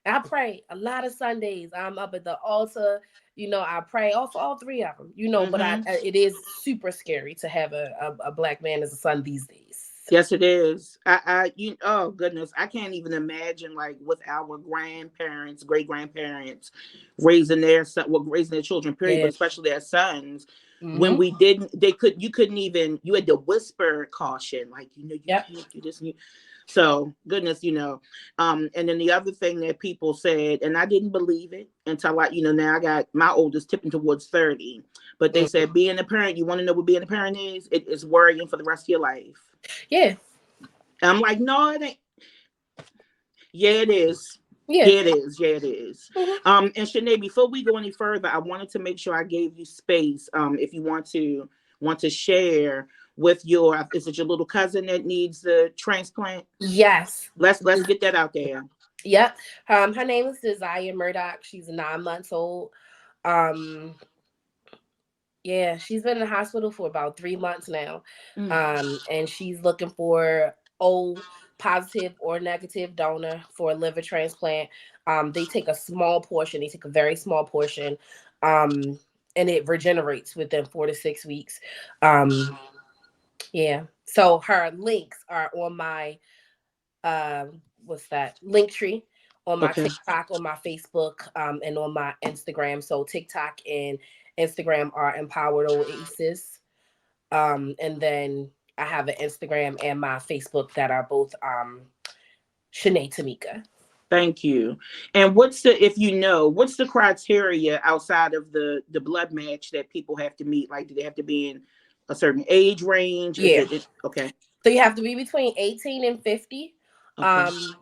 S1: I pray a lot of Sundays. I'm up at the altar. I pray for all three of them. But
S2: Mm-hmm.
S1: it is super scary to have a black man as a son these days.
S2: Yes, it is. Oh goodness, I can't even imagine, like, with our grandparents, great grandparents, raising their children, period,
S1: Yeah.
S2: but especially their sons. When
S1: Mm-hmm.
S2: we didn't, you couldn't even, you had to whisper caution, like, you
S1: Yep.
S2: can't do this. So goodness, and then the other thing that people said, and I didn't believe it until now I got my oldest tipping towards 30, but they
S1: Mm-hmm.
S2: said being a parent, you want to know what being a parent is? It is worrying for the rest of your life.
S1: Yeah.
S2: I'm like, no, it ain't. Yeah, it is.
S1: Yeah.
S2: Yeah, it is. Yeah, it is.
S1: Mm-hmm.
S2: And Shanae, before we go any further, I wanted to make sure I gave you space. If you want to share with is it your little cousin that needs the transplant?
S1: Yes.
S2: Let's get that out there.
S1: Yep. Her name is Desire Murdoch. She's 9 months old. Um, yeah, she's been in the hospital for about 3 months now.
S2: Mm.
S1: And she's looking for O positive or negative donor for a liver transplant. They take a small portion, they take a very small portion, um, and it regenerates within 4 to 6 weeks. Um, yeah. So her links are on my what's that link tree on my
S2: Okay.
S1: TikTok, on my Facebook, and on my Instagram. So TikTok and Instagram are Empowered Oasis. And then I have an Instagram and my Facebook that are both Shanae Tamika.
S2: Thank you. And what's the, if you know, what's the criteria outside of the blood match that people have to meet? Like, do they have to be in a certain age range? Is
S1: Yeah.
S2: it okay?
S1: So you have to be between 18 and 50.
S2: Okay.
S1: Um,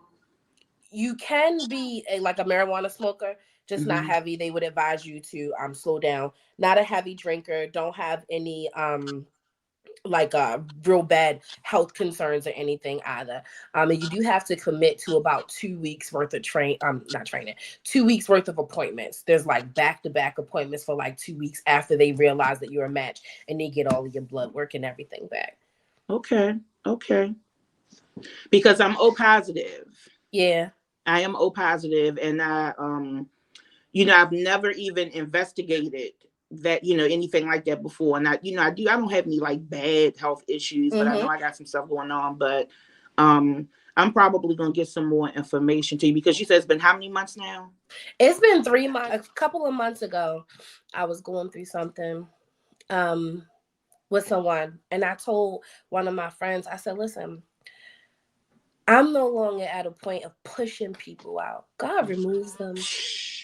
S1: you can be like a marijuana smoker, just not
S2: Hmm.
S1: heavy. They would advise you to slow down. Not a heavy drinker. Don't have any like real bad health concerns or anything either. And you do have to commit to about 2 weeks worth of not training, 2 weeks worth of appointments. There's like back to back appointments for like 2 weeks after they realize that you're a match, and they get all of your blood work and everything back.
S2: Okay. Okay. Because I'm O positive.
S1: Yeah.
S2: I am O positive, and you know, I've never even investigated that, you know, anything like that before. And I don't have any like bad health issues, but I know
S1: Mm-hmm.
S2: I got some stuff going on. But um, I'm probably gonna get some more information to you because you said it's been how many months now?
S1: It's been 3 months. A couple of months ago, I was going through something um with someone, and I told one of my friends, I said, "Listen, I'm no longer at a point of pushing people out. God removes them.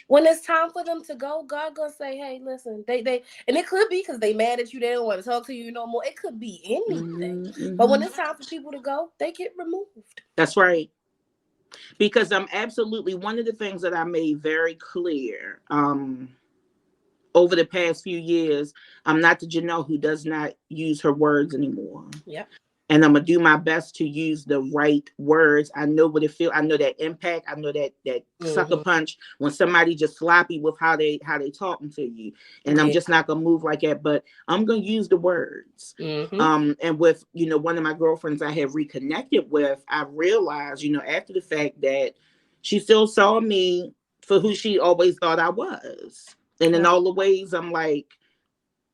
S1: When it's time for them to go, God gonna say, hey, listen, they and it could be because they mad at you, they don't want to talk to you no more. It could be anything.
S2: Hmm.
S1: But when
S2: Hmm.
S1: it's time for people to go, they get removed."
S2: That's right. Because I'm absolutely one of the things that I made very clear. Over the past few years, I'm not the Janelle who does not use her words anymore.
S1: Yep.
S2: And I'm gonna do my best to use the right words. I know what it feels. I know that impact. I know that sucker
S1: Mm-hmm.
S2: punch when somebody just sloppy with how they talking to you. And I'm
S1: Yeah.
S2: just not gonna move like that. But I'm gonna use the words.
S1: Mm-hmm.
S2: And with one of my girlfriends I have reconnected with, I realized after the fact that she still saw me for who she always thought I was, and in
S1: Right.
S2: all the ways I'm like,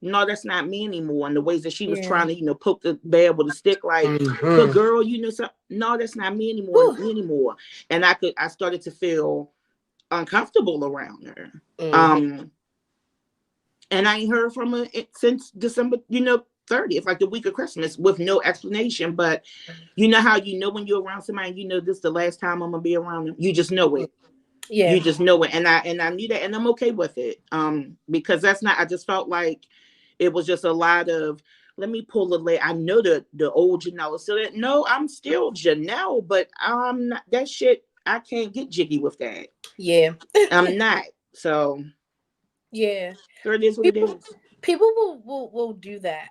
S2: no, that's not me anymore. And the ways that she was
S1: Yeah.
S2: trying to, poke the bear with a stick, like, but
S1: Mm-hmm.
S2: girl, so, no, that's not me anymore,
S1: Whew.
S2: And I started to feel uncomfortable around her.
S1: Mm-hmm.
S2: Um, and I ain't heard from her since December, 30th, like the week of Christmas, with no explanation. But you know how when you're around somebody, this is the last time I'm gonna be around them. You just know it. You
S1: Yeah.
S2: just know it, and I knew that, and I'm okay with it. Because that's not. I just felt like it was just a lot of. Let me pull the leg. I know the old Janelle is still there. No, I'm still Janelle, but I'm not that shit. I can't get jiggy with that.
S1: Yeah.
S2: I'm not. So
S1: Yeah.
S2: it is what it
S1: People
S2: is.
S1: people will do that.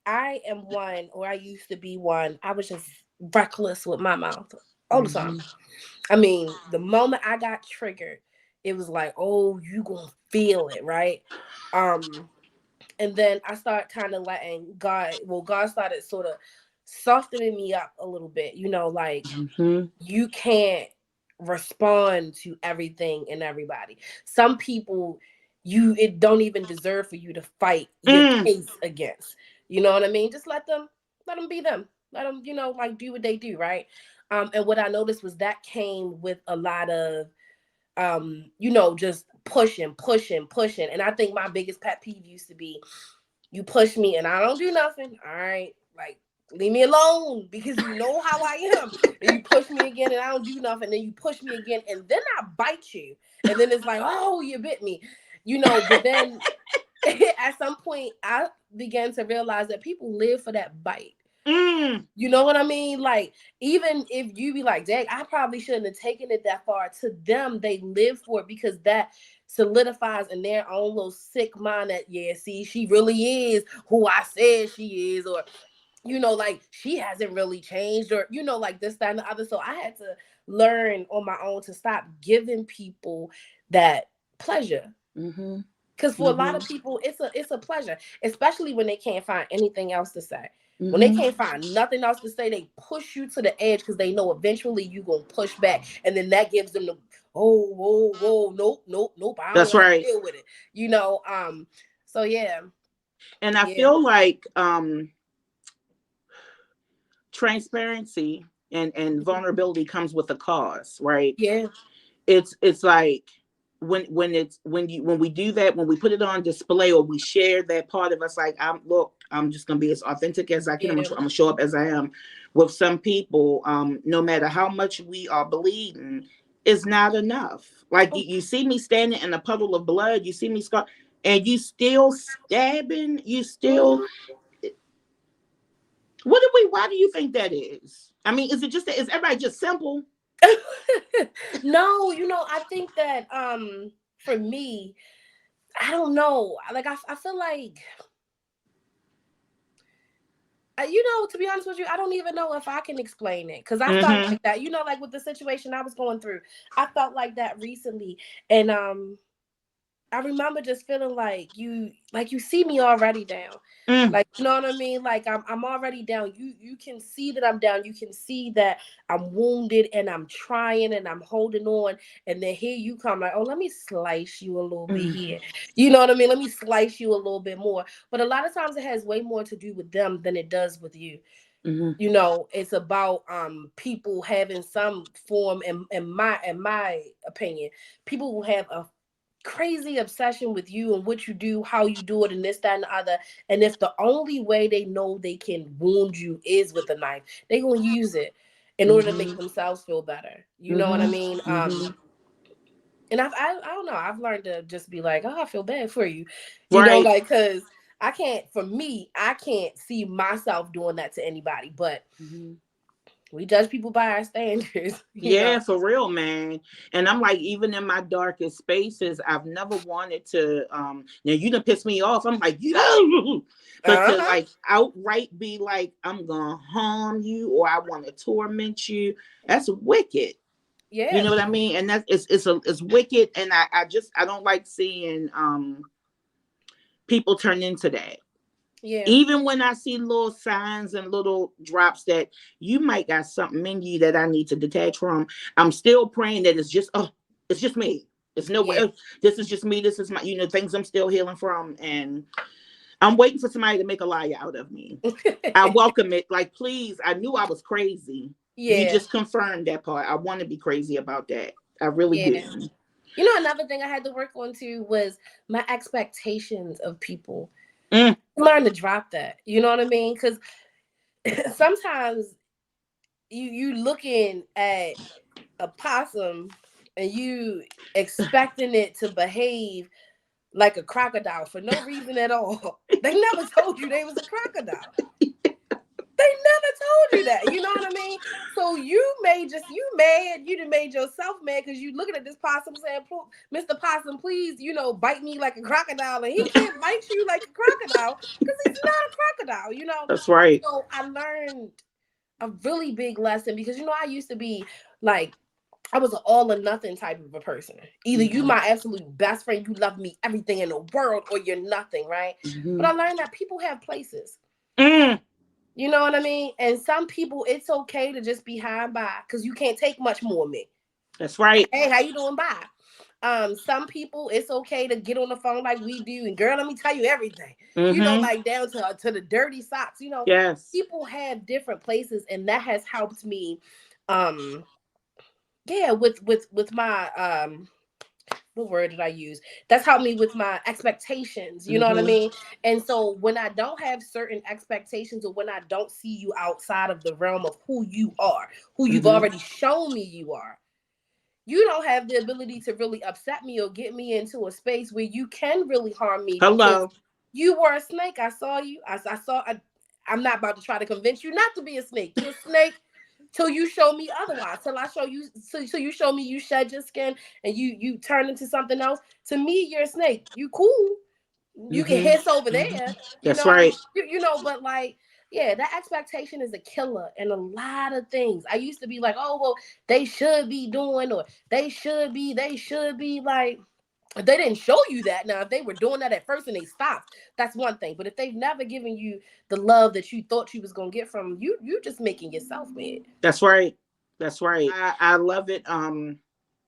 S1: I am one, or I used to be one. I was just reckless with my mouth all the time.
S2: Hmm.
S1: I mean, the moment I got triggered, it was like, oh, you gonna feel it, right? Um, and then I started kind of letting God started sort of softening me up a little bit, like
S2: Hmm.
S1: you can't respond to everything and everybody. Some people it don't even deserve for you to fight your
S2: Mm.
S1: case against. You know what I mean? Just let them be them. Let them, like do what they do, right? And what I noticed was that came with a lot of just pushing. And I think my biggest pet peeve used to be you push me and I don't do nothing. All right. Like, leave me alone because you know how I am. And you push me again and I don't do nothing. Then you push me again and then I bite you. And then it's like, oh, you bit me. But then at some point I began to realize that people live for that bite.
S2: Mm.
S1: You know what I mean? Like, even if you be like, dang, I probably shouldn't have taken it that far. To them, they live for it because that solidifies in their own little sick mind that, yeah, see, she really is who I said she is, or, like she hasn't really changed, or, like this, that, and the other. So I had to learn on my own to stop giving people that pleasure.
S2: Hmm.
S1: Because for a lot
S2: Hmm.
S1: of people, it's a pleasure, especially when they can't find anything else to say. When they
S2: Hmm.
S1: can't find nothing else to say, they push you to the edge because they know eventually you gonna push back, and then that gives them the whoa, nope, nope, nope. I don't
S2: That's
S1: want to
S2: right.
S1: deal with it. You know. So yeah,
S2: And I
S1: yeah,
S2: feel like transparency and
S1: mhm,
S2: vulnerability comes with a cause, right?
S1: yeah,
S2: It's like when we do that, when we put it on display or we share that part of us, like, I'm just gonna be as authentic as I can. I'm
S1: yeah,
S2: gonna show up as I am. With some people, no matter how much we are bleeding, is not enough. Like you see me standing in a puddle of blood, you see me scar, and you still stabbing, you still.
S1: Mhm.
S2: What do we? Why do you think that is? I mean, is it just that? Is everybody just simple?
S1: No, I think that for me, I don't know. Like I feel like to be honest with you, I don't even know if I can explain it because I felt
S2: Mm-hmm.
S1: like that. Like with the situation I was going through, I felt like that recently, and I remember just feeling like you see me already down.
S2: Mm,
S1: Like, you know what I mean? Like I'm already down. You can see that I'm down. You can see that I'm wounded and I'm trying and I'm holding on. And then here you come like, oh, let me slice you a little bit
S2: mm,
S1: here. You know what I mean? Let me slice you a little bit more. But a lot of times it has way more to do with them than it does with you.
S2: mm,
S1: It's about people having some form in my opinion, people will have a crazy obsession with you and what you do, how you do it, and this, that, and the other. And if the only way they know they can wound you is with a knife, they gonna use it in order to make
S2: mm,
S1: themselves feel better. You know what I
S2: mm,
S1: mean?
S2: mm.
S1: And I don't know. I've learned to just be like, oh, I feel bad for you.
S2: Right.
S1: Like because I can't. For me, I can't see myself doing that to anybody. But
S2: Mhm.
S1: we judge people by our standards.
S2: Yeah, for real, man. And I'm like, even in my darkest spaces, I've never wanted to now you done piss me off. I'm like, yo, but
S1: Uh
S2: to
S1: huh.
S2: like outright be like, I'm gonna harm you or I want to torment you, that's wicked. You
S1: Yeah.
S2: know what I mean? And that's it's wicked, and I don't like seeing people turn into that.
S1: Yeah.
S2: Even when I see little signs and little drops that you might got something in you that I need to detach from, I'm still praying that it's just me. It's no way.
S1: Yeah.
S2: This is just me. This is my, things I'm still healing from, and I'm waiting for somebody to make a lie out of me. I welcome it. Like, please, I knew I was crazy. You
S1: Yeah.
S2: just confirmed that part. I want to be crazy about that. I really
S1: Yeah.
S2: do.
S1: Another thing I had to work on too was my expectations of people.
S2: Mm,
S1: Learn to drop that. You know what I mean? Because sometimes you looking at a possum and you expecting it to behave like a crocodile for no reason at all. They never told you they was a crocodile. They never told you that. You know what I mean? So you mad. You done made yourself mad because you looking at this possum saying, Mr. Possum, please, bite me like a crocodile. And he can't bite you like a crocodile because he's not a crocodile.
S2: that's right.
S1: So I learned a really big lesson because, I used to be like, I was an all or nothing type of a person. Either you
S2: Mm-hmm.
S1: my absolute best friend, you love me everything in the world, or you're nothing, right? But
S2: Mm-hmm.
S1: I learned that people have places.
S2: Mm,
S1: You know what I mean? And some people, it's okay to just be high and by because you can't take much more of me.
S2: that's right.
S1: Hey, how you doing? Bye. Some people, it's okay to get on the phone like we do, and girl, let me tell you everything.
S2: Mm-hmm.
S1: Like down to the dirty socks.
S2: Yes.
S1: People have different places, and that has helped me. Um, yeah, with my what word did I use? That's helped me with my expectations. You know what I
S2: Mm-hmm.
S1: mean? And so when I don't have certain expectations or when I don't see you outside of the realm of who you are, who you've
S2: Mm-hmm.
S1: already shown me you are, you don't have the ability to really upset me or get me into a space where you can really harm me because
S2: Hello.
S1: you were a snake. I saw you. I saw. I'm not about to try to convince you not to be a snake. You're a snake till you show me otherwise. Till I show you. So you show me you shed your skin and you turn into something else. To me, you're a snake. You cool. You can
S2: Mm-hmm.
S1: hiss over
S2: Mm-hmm.
S1: there.
S2: That's right.
S1: But like, yeah, that expectation is a killer in a lot of things. I used to be like, oh well, they should be doing or they should be like if they didn't show you that. Now if they were doing that at first and they stopped, that's one thing. But if they've never given you the love that you thought you was gonna get from you, you just making yourself mad.
S2: That's right. That's right. I love it.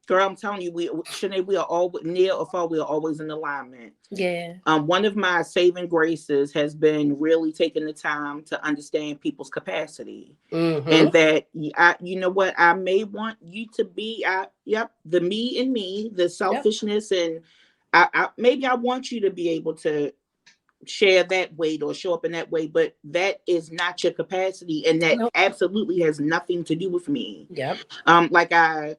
S2: Girl, I'm telling you, Shanae, we are all near or far, we are always in alignment.
S1: Yeah.
S2: One of my saving graces has been really taking the time to understand people's capacity, and
S1: Mm-hmm.
S2: that you know what, I may want you to be, yep, the me and me, the
S1: Yep.
S2: selfishness, and maybe I want you to be able to share that weight or show up in that way, but that is not your capacity, and that
S1: Nope.
S2: absolutely has nothing to do with me.
S1: Yep.
S2: Like I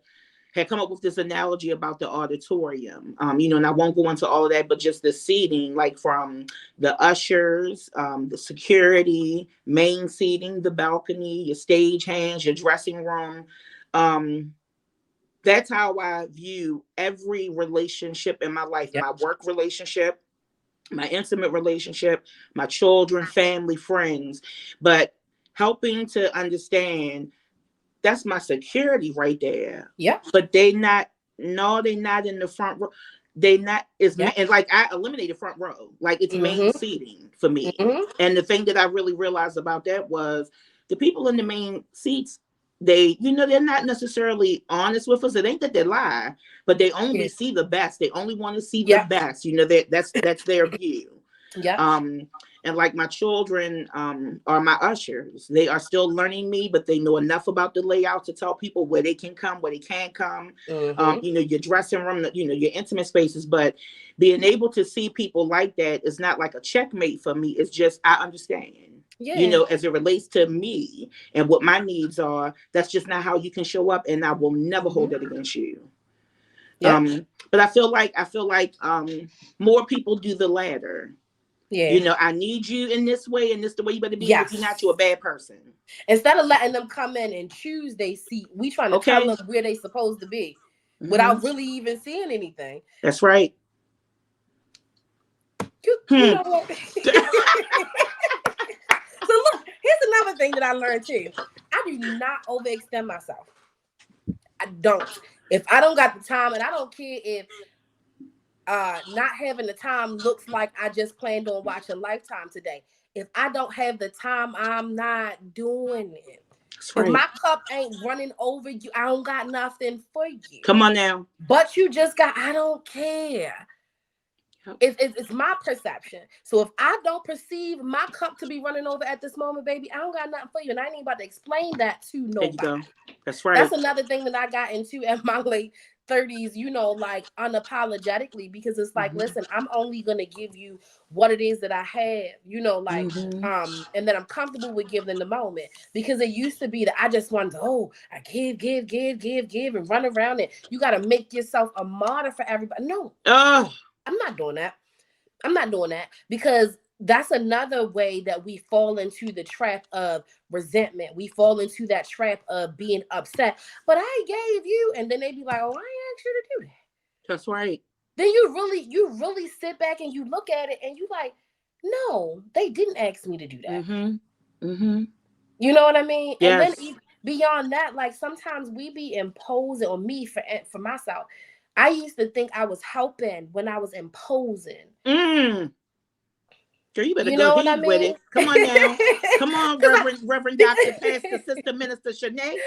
S2: had come up with this analogy about the auditorium. And I won't go into all of that, but just the seating, like from the ushers, the security, main seating, the balcony, your stage hands, your dressing room. Um, that's how I view every relationship in my life,
S1: Yep.
S2: my work relationship, my intimate relationship, my children, family, friends, but helping to understand that's my security right there.
S1: Yep.
S2: But they not, no, they not in the front row. They not,
S1: Yep.
S2: and like I eliminated front row, like it's main
S1: Mm-hmm.
S2: seating for me.
S1: Mm-hmm.
S2: And the thing that I really realized about that was the people in the main seats, they're not necessarily honest with us. It ain't that they lie, but they only
S1: Yeah.
S2: see the best. They only want to see the
S1: Yep.
S2: best. That's their view.
S1: Yep.
S2: um and like my children are my ushers. They are still learning me, but they know enough about the layout to tell people where they can come, where they can't come.
S1: Mm-hmm.
S2: Your dressing room, your intimate spaces. But being able to see people like that is not like a checkmate for me. It's just I understand,
S1: Yeah.
S2: as it relates to me and what my needs are. That's just not how you can show up, and I will never hold
S1: Mm-hmm.
S2: that against you.
S1: Yep.
S2: But I feel like more people do the latter.
S1: Yeah.
S2: I need you in this way, and this the way you better be. And if you're not,
S1: Yes.
S2: you're a bad person.
S1: Instead of letting them come in and choose their seat, we trying to tell
S2: Okay.
S1: them where they supposed to be
S2: Hmm.
S1: without really even seeing anything.
S2: That's right.
S1: You
S2: Hmm.
S1: know what? So look, here's another thing that I learned too. I do not overextend myself. I don't. If I don't got the time, and I don't care if not having the time looks like I just planned on watching Lifetime today. If I don't have the time, I'm not doing it.
S2: That's
S1: If
S2: right.
S1: my cup ain't running over you, I don't got nothing for you.
S2: Come on now.
S1: But you just got, I don't care.
S2: Yep.
S1: It's my perception. So if I don't perceive my cup to be running over at this moment, baby, I don't got nothing for you. And I ain't about to explain that to
S2: There you go.
S1: nobody.
S2: That's right.
S1: That's another thing that I got into at my late 30s, like unapologetically, because it's like,
S2: Hmm.
S1: listen, I'm only gonna give you what it is that I have,
S2: Hmm.
S1: and that I'm comfortable with giving in the moment. Because it used to be that I just wanted to, I give, and run around it. You gotta make yourself a martyr for everybody. No,
S2: Oh,
S1: I'm not doing that. I'm not doing that because that's another way that we fall into the trap of resentment. We fall into that trap of being upset. But I gave you, and then they be like, "Oh, I ain't asked you to do that."
S2: that's right.
S1: Then you really sit back and you look at it and you like, "No, they didn't ask me to do that."
S2: Hmm. Hmm.
S1: You know what I mean? And then
S2: Yes.
S1: beyond that, like sometimes we be imposing on me for myself. I used to think I was helping when I was imposing.
S2: Mm. Girl, you better
S1: You
S2: go
S1: know what I
S2: ahead with
S1: mean?
S2: it. Come on now. Come on,
S1: Because
S2: Reverend Doctor, Pastor, Sister, Minister Shanae.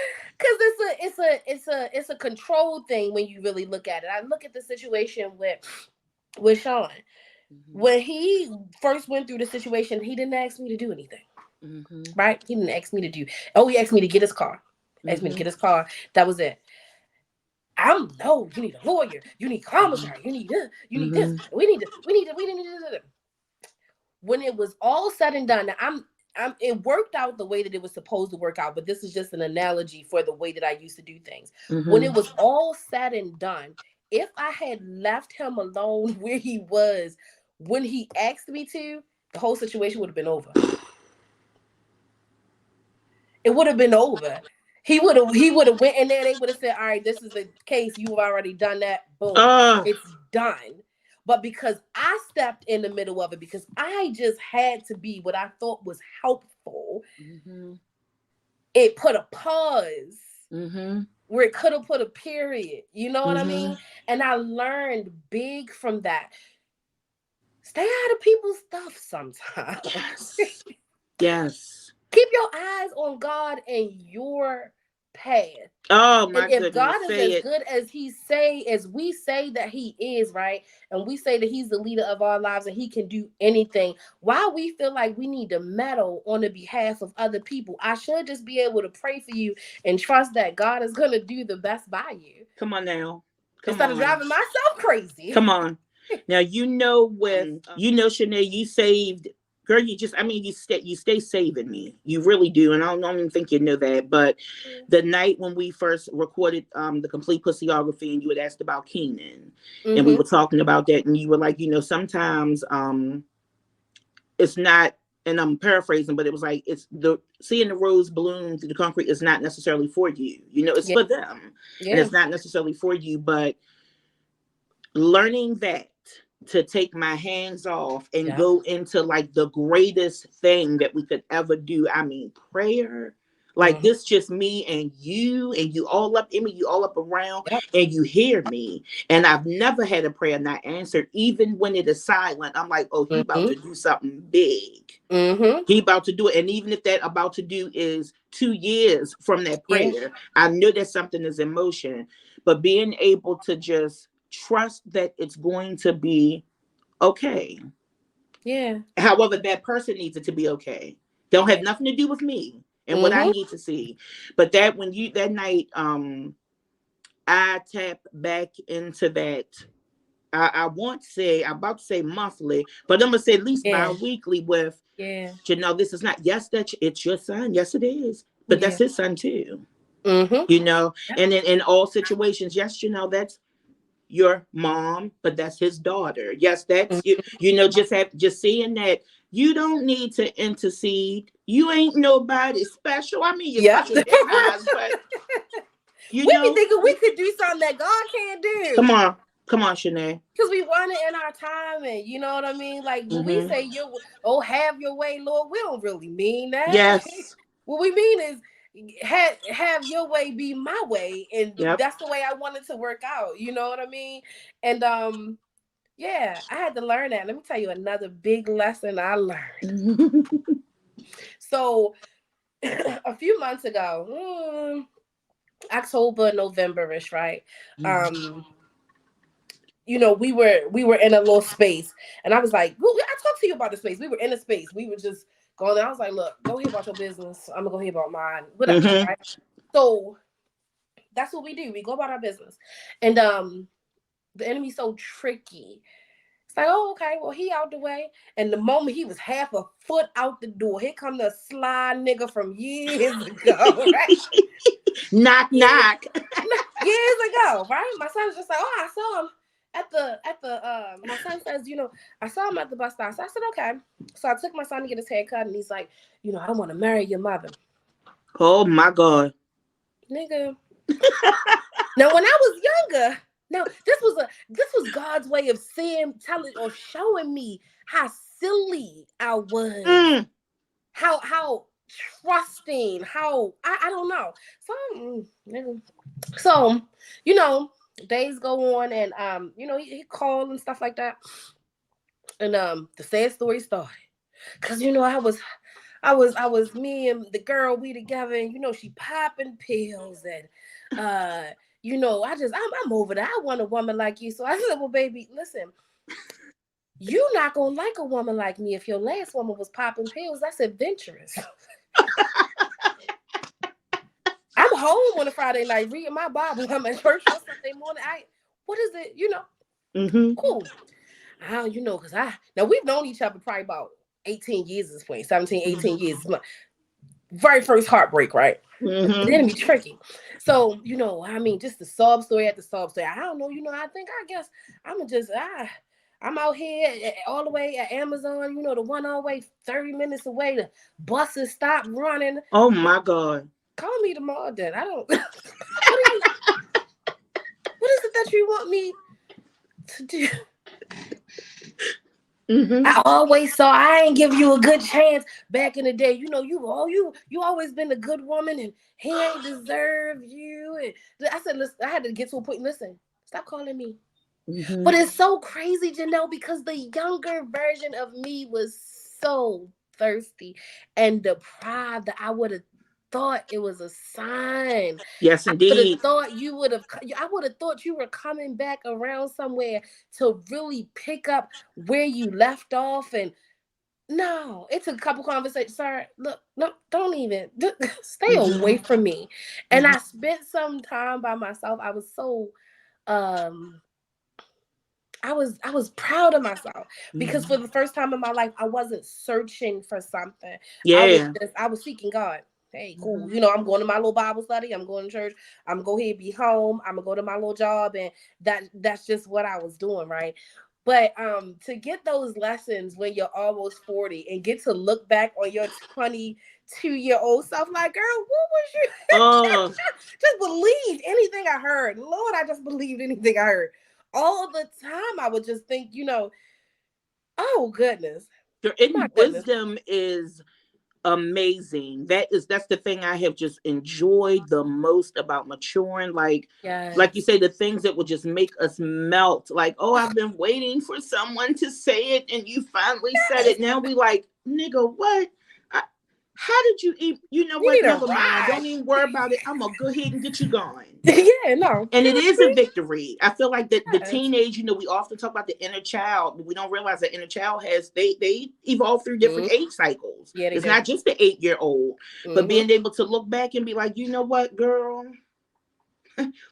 S1: it's a control thing when you really look at it. I look at the situation with Sean.
S2: Hmm.
S1: When he first went through the situation, he didn't ask me to do anything.
S2: Hmm.
S1: Right? He didn't ask me to do. Oh, he asked me to get his car. Asked me to
S2: Hmm.
S1: get his car. That was it. I'm no. You need a lawyer. You need commissary. You need this. You need this.
S2: Hmm.
S1: We need to. When it was all said and done, now it worked out the way that it was supposed to work out, but this is just an analogy for the way that I used to do things. When
S2: Hmm.
S1: it was all said and done, if I had left him alone where he was when he asked me to, the whole situation would have been over. It would have been over. He would have went in there and they would have said, all right, this is the case. You've already done that. Boom.
S2: Oh.
S1: It's done. But because I stepped in the middle of it, because I just had to be what I thought was helpful,
S2: Hmm.
S1: it put a pause
S2: Hmm.
S1: where it could have put a period. You know what I
S2: Hmm.
S1: mean? And I learned big from that. Stay out of people's stuff sometimes.
S2: Yes. Yes.
S1: Keep your eyes on God and your path.
S2: Oh
S1: And
S2: my
S1: if God
S2: goodness.
S1: is
S2: Say
S1: as
S2: it.
S1: good as we say that he is, right? And we say that he's the leader of our lives and he can do anything, why we feel like we need to meddle on the behalf of other people? I should just be able to pray for you and trust that God is going to do the best by you
S2: Come on now. Come
S1: instead of
S2: on.
S1: driving myself crazy.
S2: Come on. Now, Shanae, you saved, girl, you just, I mean, you stay saving me. You really do. And I don't even think you know that. But the night when we first recorded the complete pussyography, and you had asked about Keenan, and we
S1: Mm-hmm.
S2: were talking about that, and you were like, sometimes it's not, and I'm paraphrasing, but it was like, it's the seeing the rose bloom through the concrete is not necessarily for you. It's
S1: Yeah.
S2: for them, and
S1: Yeah.
S2: it's not necessarily for you. But learning that, to take my hands off and
S1: Yep.
S2: go into like the greatest thing that we could ever do. I mean, prayer. Like
S1: Mm-hmm.
S2: this, just me and you all up in me, you all up around,
S1: Yep.
S2: and you hear me. And I've never had a prayer not answered, even when it is silent. I'm like, oh, he about
S1: Mm-hmm.
S2: to do something big.
S1: Mm-hmm.
S2: He about to do it. And even if that about to do is 2 years from that
S1: Yeah.
S2: prayer, I know that something is in motion. But being able to just trust that it's going to be okay.
S1: Yeah.
S2: However, that person needs it to be okay. Don't have
S1: Yeah.
S2: nothing to do with me and what I
S1: Mm-hmm.
S2: need to see. But that when you that night, I tap back into that. I want to say, I'm about to say monthly, but I'm gonna say at least
S1: Yeah.
S2: bi-weekly with,
S1: Yeah.
S2: this is not, yes, that it's your son. Yes, it is. But that's
S1: Yeah.
S2: his son too.
S1: Mm-hmm. Yep.
S2: And in all situations, yes, that's your mom, but that's his daughter. Yes, that's you.
S1: Mm-hmm.
S2: Just seeing that you don't need to intercede. You ain't nobody special. I mean, you're
S1: Yep.
S2: special in their eyes, but you
S1: We be
S2: know,
S1: thinking we could do something that God can't
S2: come
S1: do.
S2: on, come on, Shanae.
S1: Because we want it in our time, and you know what I mean? Like when we
S2: Mm-hmm.
S1: say have your way, Lord, we don't really mean that.
S2: Yes.
S1: What we mean is have your way be my way, and
S2: Yep.
S1: that's the way I want it to work out. You know what I mean? And yeah, I had to learn that. Let me tell you another big lesson I learned. So a few months ago, October, November-ish, right? Um, we were in a little space, and I was like, well, I talked to you about the space. We were in a space. We were just going there. I was like, look, go hear about your business. I'm gonna go hear about mine. Whatever,
S2: Mm-hmm.
S1: right? So that's what we do. We go about our business. And the enemy's so tricky. It's like, oh, okay, well, he out the way. And the moment he was half a foot out the door, here come the sly nigga from years ago, right?
S2: Knock, knock.
S1: Years ago, right? My son's just like, oh, I saw him my son says, I saw him at the bus stop. So I said, okay. So I took my son to get his hair cut, and he's like, I want to marry your mother.
S2: Oh my God.
S1: Nigga. Now when I was younger, now this was God's way of telling or showing me how silly I was,
S2: Mm.
S1: how trusting, how I don't know. So nigga. So, you know, days go on, and he called and stuff like that. And the sad story started. Cause I was me and the girl, we together, and she popping pills, and I'm over that. I want a woman like you. So I said, well, baby, listen, you not gonna like a woman like me if your last woman was popping pills. That's adventurous. I'm home on a Friday night reading my Bible. I'm at church on Sunday morning. What is it?
S2: Mm-hmm.
S1: Cool. Because now we've known each other probably about 18 years at this point, 17, 18 years. It's my very first heartbreak, right? But it
S2: Mm-hmm.
S1: didn't be tricky. So, just the sob story after sob story. I don't know, I guess I'm out here all the way at Amazon, the one all the way 30 minutes away. The buses stop running.
S2: Oh my God.
S1: Call me tomorrow then. I don't what is it that you want me to do?
S2: Mm-hmm.
S1: I always saw I ain't give you a good chance back in the day. You always been a good woman, and he ain't deserve you. And I said, listen, I had to get to a point. Listen, stop calling me.
S2: Mm-hmm.
S1: But it's so crazy, Janelle, because the younger version of me was so thirsty and deprived that I would have thought it was a sign.
S2: Yes,
S1: Would have
S2: indeed.
S1: thought I would have thought you were coming back around somewhere to really pick up where you left off. And no, it took a couple conversations. Sorry, look, no, don't even stay
S2: Mm-hmm.
S1: away from me. And
S2: Mm-hmm.
S1: I spent some time by myself. I was so um I was proud of myself because for
S2: Mhm.
S1: the first time in my life, I wasn't searching for something.
S2: Yeah.
S1: I was seeking God. Hey, cool.
S2: Mhm.
S1: You know, I'm going to my little Bible study. I'm going to church. I'm gonna go ahead, be home. I'm gonna go to my little job, and that's just what I was doing, right? But to get those lessons when you're almost 40 and get to look back on your 22-year-old self, like, girl, what was you?
S2: Oh,
S1: Just believed anything I heard. Lord, I just believed anything I heard. All the time I would just think, oh goodness.
S2: your
S1: My
S2: in
S1: goodness.
S2: wisdom is amazing. That's the thing I have just enjoyed the most about maturing. Like you
S1: Yes.
S2: say, the things that will just make us melt. Like, oh, I've been waiting for someone to say it, and you finally said
S1: Yes.
S2: it. Now we like, nigga, what? I, how did you eat? You know
S1: You
S2: what?
S1: need a
S2: Never mind.
S1: ride.
S2: Don't even worry about it. I'm gonna go ahead and get you going.
S1: Yeah, no.
S2: And it
S1: You
S2: is a victory. I feel like that the
S1: yes.
S2: teenage, we often talk about the inner child, but we don't realize that inner child has they evolve through different
S1: Mhm.
S2: age cycles.
S1: Yeah, they
S2: It's
S1: do.
S2: not just the 8 year old, but
S1: Hmm.
S2: being able to look back and be like, you know what, girl,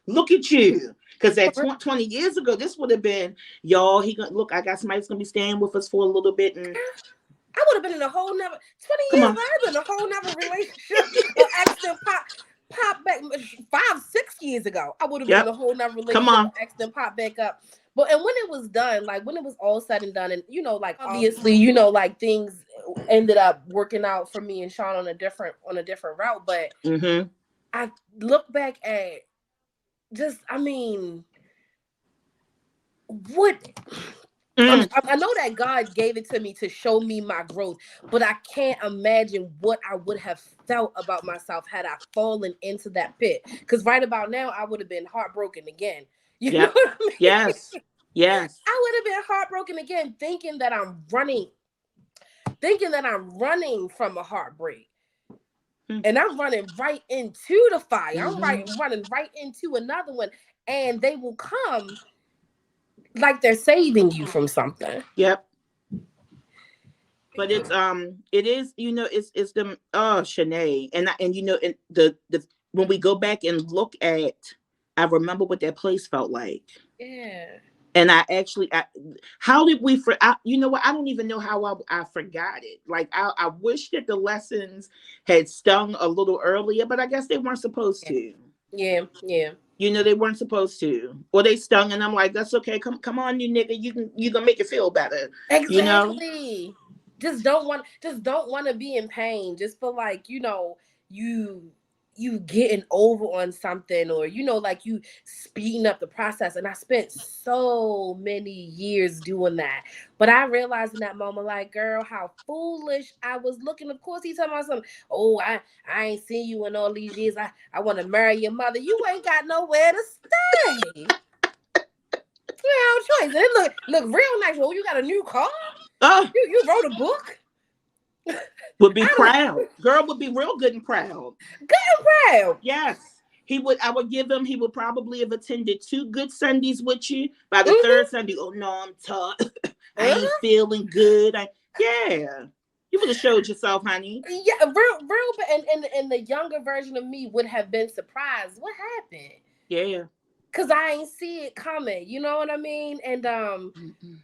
S2: look at you. Because at 20 years ago, this would have been, y'all, he gonna look, I got somebody that's gonna be staying with us for a little bit. And
S1: I would have been in a whole nother 20
S2: come
S1: years.
S2: on.
S1: I've been in a whole nother relationship. Accident pop back 5, 6 years ago. I would have been in
S2: Yep.
S1: a whole nother
S2: Come
S1: relationship.
S2: on.
S1: Accident pop back up. But and when it was done, like when it was all said and done, and like obviously, like things ended up working out for me and Sean on a different route. But
S2: Mm-hmm.
S1: I look back at just, I mean, what
S2: Mm.
S1: I know that God gave it to me to show me my growth, but I can't imagine what I would have felt about myself had I fallen into that pit. Because right about now, I would have been heartbroken again. You know
S2: Yep.
S1: what I mean?
S2: Yes. Yes.
S1: I would have been heartbroken again, thinking that I'm running from a heartbreak. And I'm running right into the fire.
S2: Mm-hmm.
S1: Running right into another one. And they will come like they're saving you from something.
S2: Yep. But it is, it's the Shanae. And and the when we go back and look at, I remember what that place felt like.
S1: Yeah.
S2: And how did we you know what, I don't even know how I forgot it. Like, I wish that the lessons had stung a little earlier, but I guess they weren't supposed to.
S1: Yeah. Yeah.
S2: They weren't supposed to, or they stung, and I'm like, that's okay. Come on, you nigga, you gonna make it feel better, you know.
S1: Exactly. Just don't want to be in pain. Just feel like, you you getting over on something, or like you speeding up the process. And I spent so many years doing that. But I realized in that moment, like, girl, how foolish I was looking. Of course, he talking about something. Oh, I ain't seen you in all these years. I want to marry your mother. You ain't got nowhere to stay. You choice. And it look real nice. Well, you got a new car.
S2: Oh,
S1: You wrote a book.
S2: would be
S1: I don't
S2: proud. Girl would be real good and proud.
S1: good and proud.
S2: Yes. I would give him, he would probably have attended 2 good Sundays with you. By the
S1: Mm-hmm.
S2: third Sunday, oh no, I'm tough. I ain't
S1: Uh-huh.
S2: feeling good. Yeah. You would have showed yourself, honey.
S1: Yeah, real, and the younger version of me would have been surprised. What happened?
S2: Yeah.
S1: Cause I ain't see it coming. You know what I mean? And
S2: Mm-mm.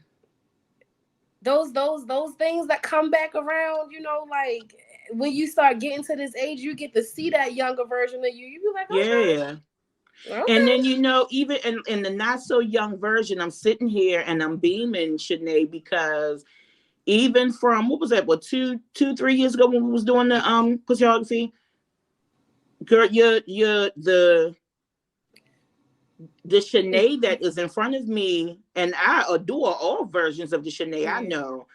S1: those things that come back around. Like when you start getting to this age, you get to see that younger version of you. You be like,
S2: Yeah.
S1: okay,
S2: And then,
S1: okay.
S2: even in the not so young version, I'm sitting here and I'm beaming, Shanae, because even from, what was that, 3 years ago when we was doing the choreography, girl, you're the Shanae that is in front of me, and I adore all versions of the Shanae I
S1: Yeah,
S2: know.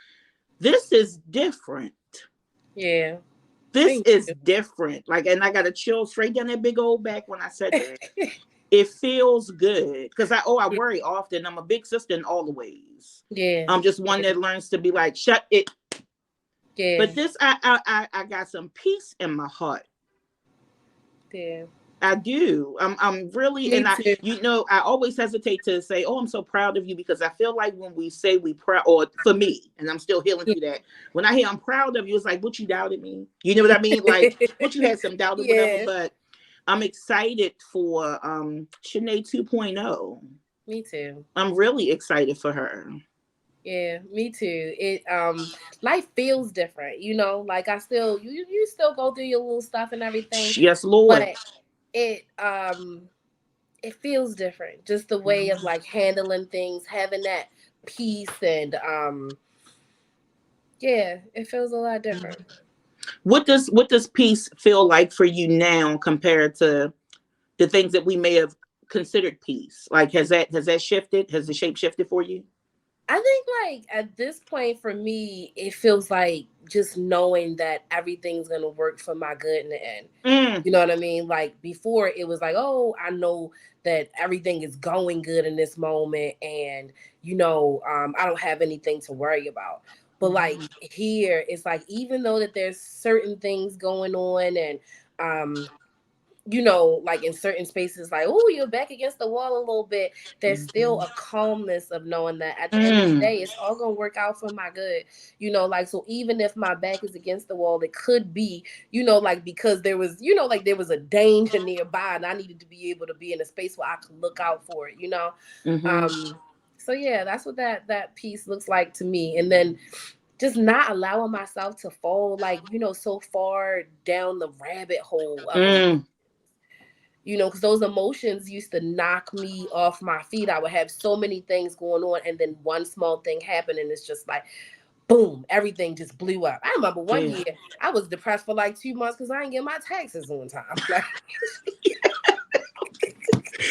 S2: This is different.
S1: yeah.
S2: This
S1: Thank
S2: is
S1: you.
S2: different. Like, and I got a chill straight down that big old back when I said that. It feels good because I
S1: Yeah,
S2: worry often. I'm a big sister in all the ways.
S1: yeah,
S2: I'm just one that learns to be like, shut it.
S1: yeah,
S2: But this, I got some peace in my heart.
S1: yeah.
S2: I do. I'm really,
S1: Me
S2: and
S1: too.
S2: I always hesitate to say, "Oh, I'm so proud of you," because I feel like when we say we proud, or for me, and I'm still healing
S1: Yeah.
S2: through that. When I hear I'm proud of you, it's like, "What, you doubted me?" You know what I mean? Like, what, you had some doubt or whatever.
S1: Yeah.
S2: But I'm excited for Shanae 2.0.
S1: Me too.
S2: I'm really excited for her.
S1: Yeah, me too. It life feels different, you know. Like I still you still go through your little stuff and everything,
S2: Yes, Lord.
S1: but it it feels different. Just the way of
S2: Mhm.
S1: like handling things, having that peace and yeah, it feels a lot different.
S2: What does peace feel like for you now compared to the things that we may have considered peace? Like has that shifted? Has the shape shifted for you?
S1: I think like at this point for me, it feels like just knowing that everything's gonna work for my good in the end.
S2: Mm.
S1: You know what I mean? Like before, it was like, oh, I know that everything is going good in this moment, and I don't have anything to worry about. But like
S2: Mhm.
S1: here, it's like even though that there's certain things going on, and um, like in certain spaces, like, oh, you're back against the wall a little bit. There's still
S2: Mhm.
S1: a calmness of knowing that at the end of the
S2: Mm.
S1: day, it's all gonna work out for my good. Like so, even if my back is against the wall, it could be, like because there was, like there was a danger nearby, and I needed to be able to be in a space where I could look out for it.
S2: Mhm.
S1: Um, so yeah, that's what that piece looks like to me. And then just not allowing myself to fall like so far down the rabbit hole of
S2: Mm.
S1: because those emotions used to knock me off my feet. I would have so many things going on, and then one small thing happened, and it's just like, boom, everything just blew up. I remember one
S2: Yeah.
S1: year I was depressed for like 2 months because I didn't get my taxes on time. Like,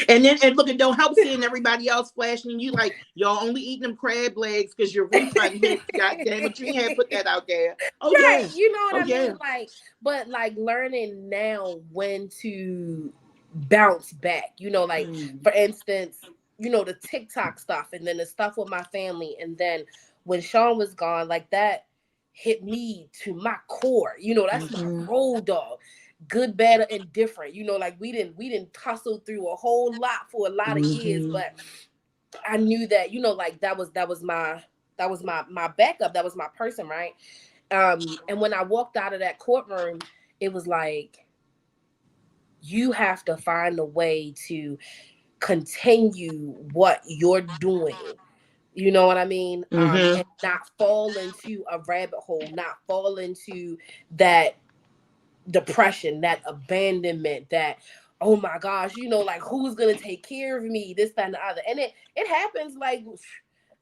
S2: And look, it don't help seeing everybody else flashing and you like y'all only eating them crab legs because your refund hit. God damn it, you ain't had to put that out there. Oh
S1: right,
S2: yeah.
S1: you know
S2: Oh
S1: what I
S2: yeah.
S1: mean? Like, but like learning now when to bounce back, like
S2: Mm.
S1: for instance, the TikTok stuff and then the stuff with my family. And then when Sean was gone, like that hit me to my core. That's my
S2: Mhm.
S1: road dog. Good, bad, or indifferent. Like we didn't tussle through a whole lot for a lot of years,
S2: Mhm.
S1: but I knew that, like that was my backup. That was my person, right? And when I walked out of that courtroom, it was like you have to find a way to continue what you're doing. You know what I mean?
S2: Mhm.
S1: And not fall into a rabbit hole, not fall into that depression, that abandonment, that oh my gosh, like who's gonna take care of me, this, that, and the other. And it happens like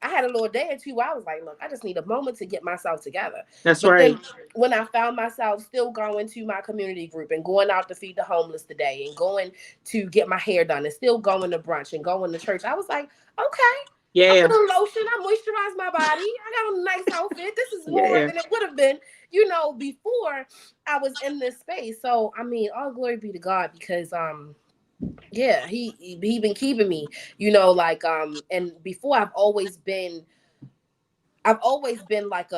S1: I had a little day or two where I was like, look, I just need a moment to get myself together.
S2: That's
S1: But
S2: right.
S1: then when I found myself still going to my community group and going out to feed the homeless today and going to get my hair done and still going to brunch and going to church, I was like, okay, I
S2: Yeah.
S1: put on lotion, I moisturize my body, I got a nice outfit. This is more
S2: Yeah.
S1: than it would have been, before I was in this space. So I mean, all glory be to God because yeah, he been keeping me, like and before I've always been like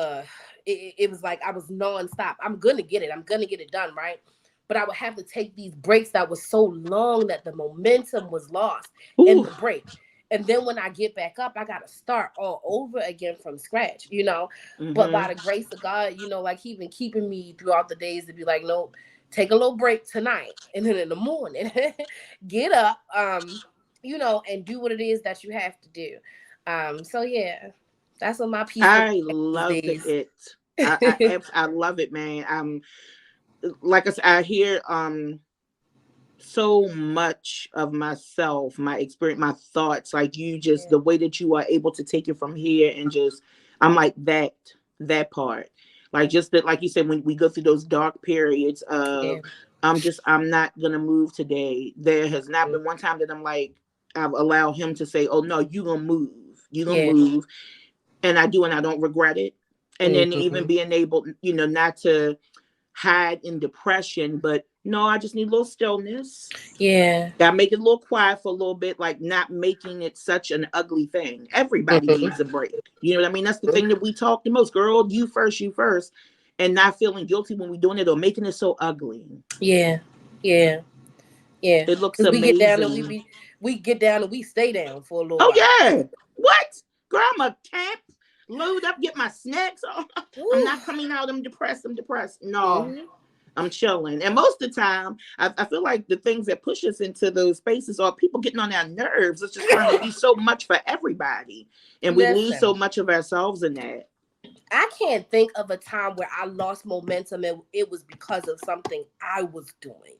S1: it was like I was nonstop. I'm gonna get it. I'm gonna get it done, right? But I would have to take these breaks that was so long that the momentum was lost in
S2: Ooh.
S1: the break. And then when I get back up, I gotta start all over again from scratch. But by
S2: Mhm.
S1: the grace of God, like he been keeping me throughout the days to be like, nope, take a little break tonight. And then in the morning, get up, and do what it is that you have to do. So yeah. That's what my piece looks
S2: I
S1: like these
S2: love
S1: days.
S2: it. I love it, man. Like I said, I hear so much of myself, my experience, my thoughts, like you just
S1: Yeah,
S2: the way that you are able to take it from here and just I'm like that part. Like just that like you said, when we go through those dark periods
S1: yeah,
S2: of I'm not gonna move today. There has not been one time that I'm like I've allowed him to say, oh no, you gonna move. You gonna
S1: yeah.
S2: move. And I do and I don't regret it. And then even
S1: Hmm.
S2: being able, not to hide in depression, but no, I just need a little stillness.
S1: Yeah.
S2: Gotta make it a little quiet for a little bit, like not making it such an ugly thing. Everybody needs
S1: Hmm.
S2: a break. You know what I mean? That's the thing that we talk the most. Girl, you first. And not feeling guilty when we're doing it or making it so ugly.
S1: Yeah, yeah, yeah.
S2: It looks
S1: Because we get down and we
S2: amazing.
S1: be we get down and we stay down for a little
S2: Oh
S1: while.
S2: yeah. What? Girl, I'm a camp, load up, get my snacks. Oh, I'm
S1: Woo.
S2: not coming out. I'm depressed. No.
S1: Hmm.
S2: I'm chilling. And most of the time, I feel like the things that push us into those spaces are people getting on our nerves. It's just trying to be so much for everybody. And we lose so
S1: Listen,
S2: much of ourselves in that.
S1: I can't think of a time where I lost momentum and it was because of something I was doing.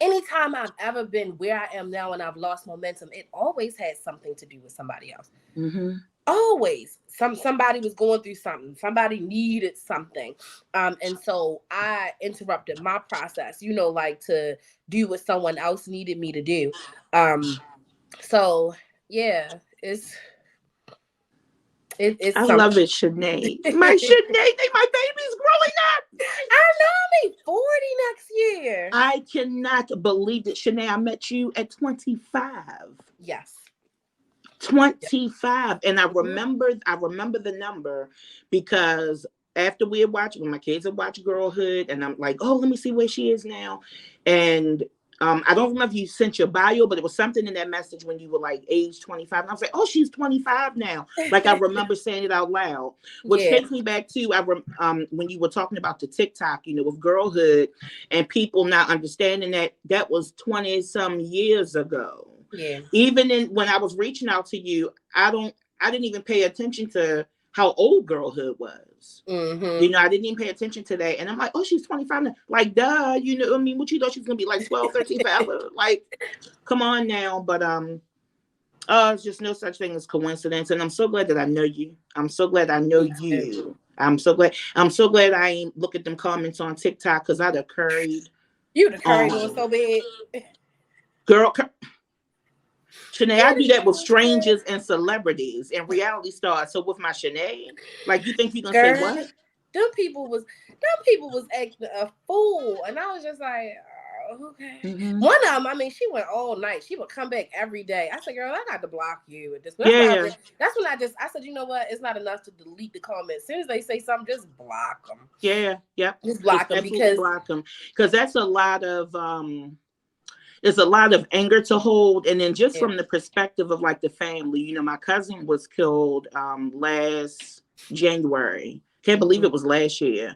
S1: Anytime I've ever been where I am now and I've lost momentum, it always had something to do with somebody else.
S2: Mm-hmm.
S1: Always somebody was going through something, somebody needed something, and so I interrupted my process, like to do what someone else needed me to do. So yeah, it's
S2: I
S1: something.
S2: love it, Shanae. My
S1: I
S2: Shanae, my baby's growing up.
S1: know, I'm 40 next year.
S2: I cannot believe that, Shanae. I met you at 25.
S1: Yes. Yeah.
S2: 25. And I
S1: Mhm.
S2: remember the number because after we had watched, when my kids had watched Girlhood, and I'm like, oh, let me see where she is now. And I don't remember if you sent your bio, but it was something in that message when you were like age 25. And I was like, oh, she's 25 now. Like I remember saying it out loud, which
S1: Yeah.
S2: takes me back to when you were talking about the TikTok, with Girlhood and people not understanding that was 20 some years ago.
S1: Yeah.
S2: Even when I was reaching out to you, I didn't even pay attention to how old Girlhood was.
S1: Mm-hmm.
S2: I didn't even pay attention to that. And I'm like, oh, she's 25 now. Like, duh, I mean, what you thought she was gonna be like 12, 13 forever? Like, come on now. But it's just no such thing as coincidence. And I'm so glad that I know you. I'm so glad I know
S1: Me too.
S2: you. I'm so glad I ain't look at them comments on TikTok because I'd have curried
S1: You the curry doing
S2: on
S1: so bad.
S2: girl. Shanae, I
S1: You
S2: do
S1: the
S2: that with
S1: curry so bad.
S2: strangers and celebrities and reality stars. So with my Shanae, like you think you're gonna say
S1: Girl,
S2: what?
S1: them people was acting a fool, and I was just like, oh, okay.
S2: Mm-hmm.
S1: One of them, I mean, she went all night. She would come back every day. I said, girl, I got to block you at this. But
S2: Yeah, yeah,
S1: that's when I said, you know what? It's not enough to delete the comments. As soon as they say something, just block them.
S2: yeah, yeah.
S1: Just
S2: Just
S1: block them
S2: absolutely
S1: because
S2: block them because that's a lot of it's a lot of anger to hold, and then just
S1: yeah,
S2: from the perspective of like the family, my cousin was killed last January. Can't believe
S1: mhm,
S2: it was last year,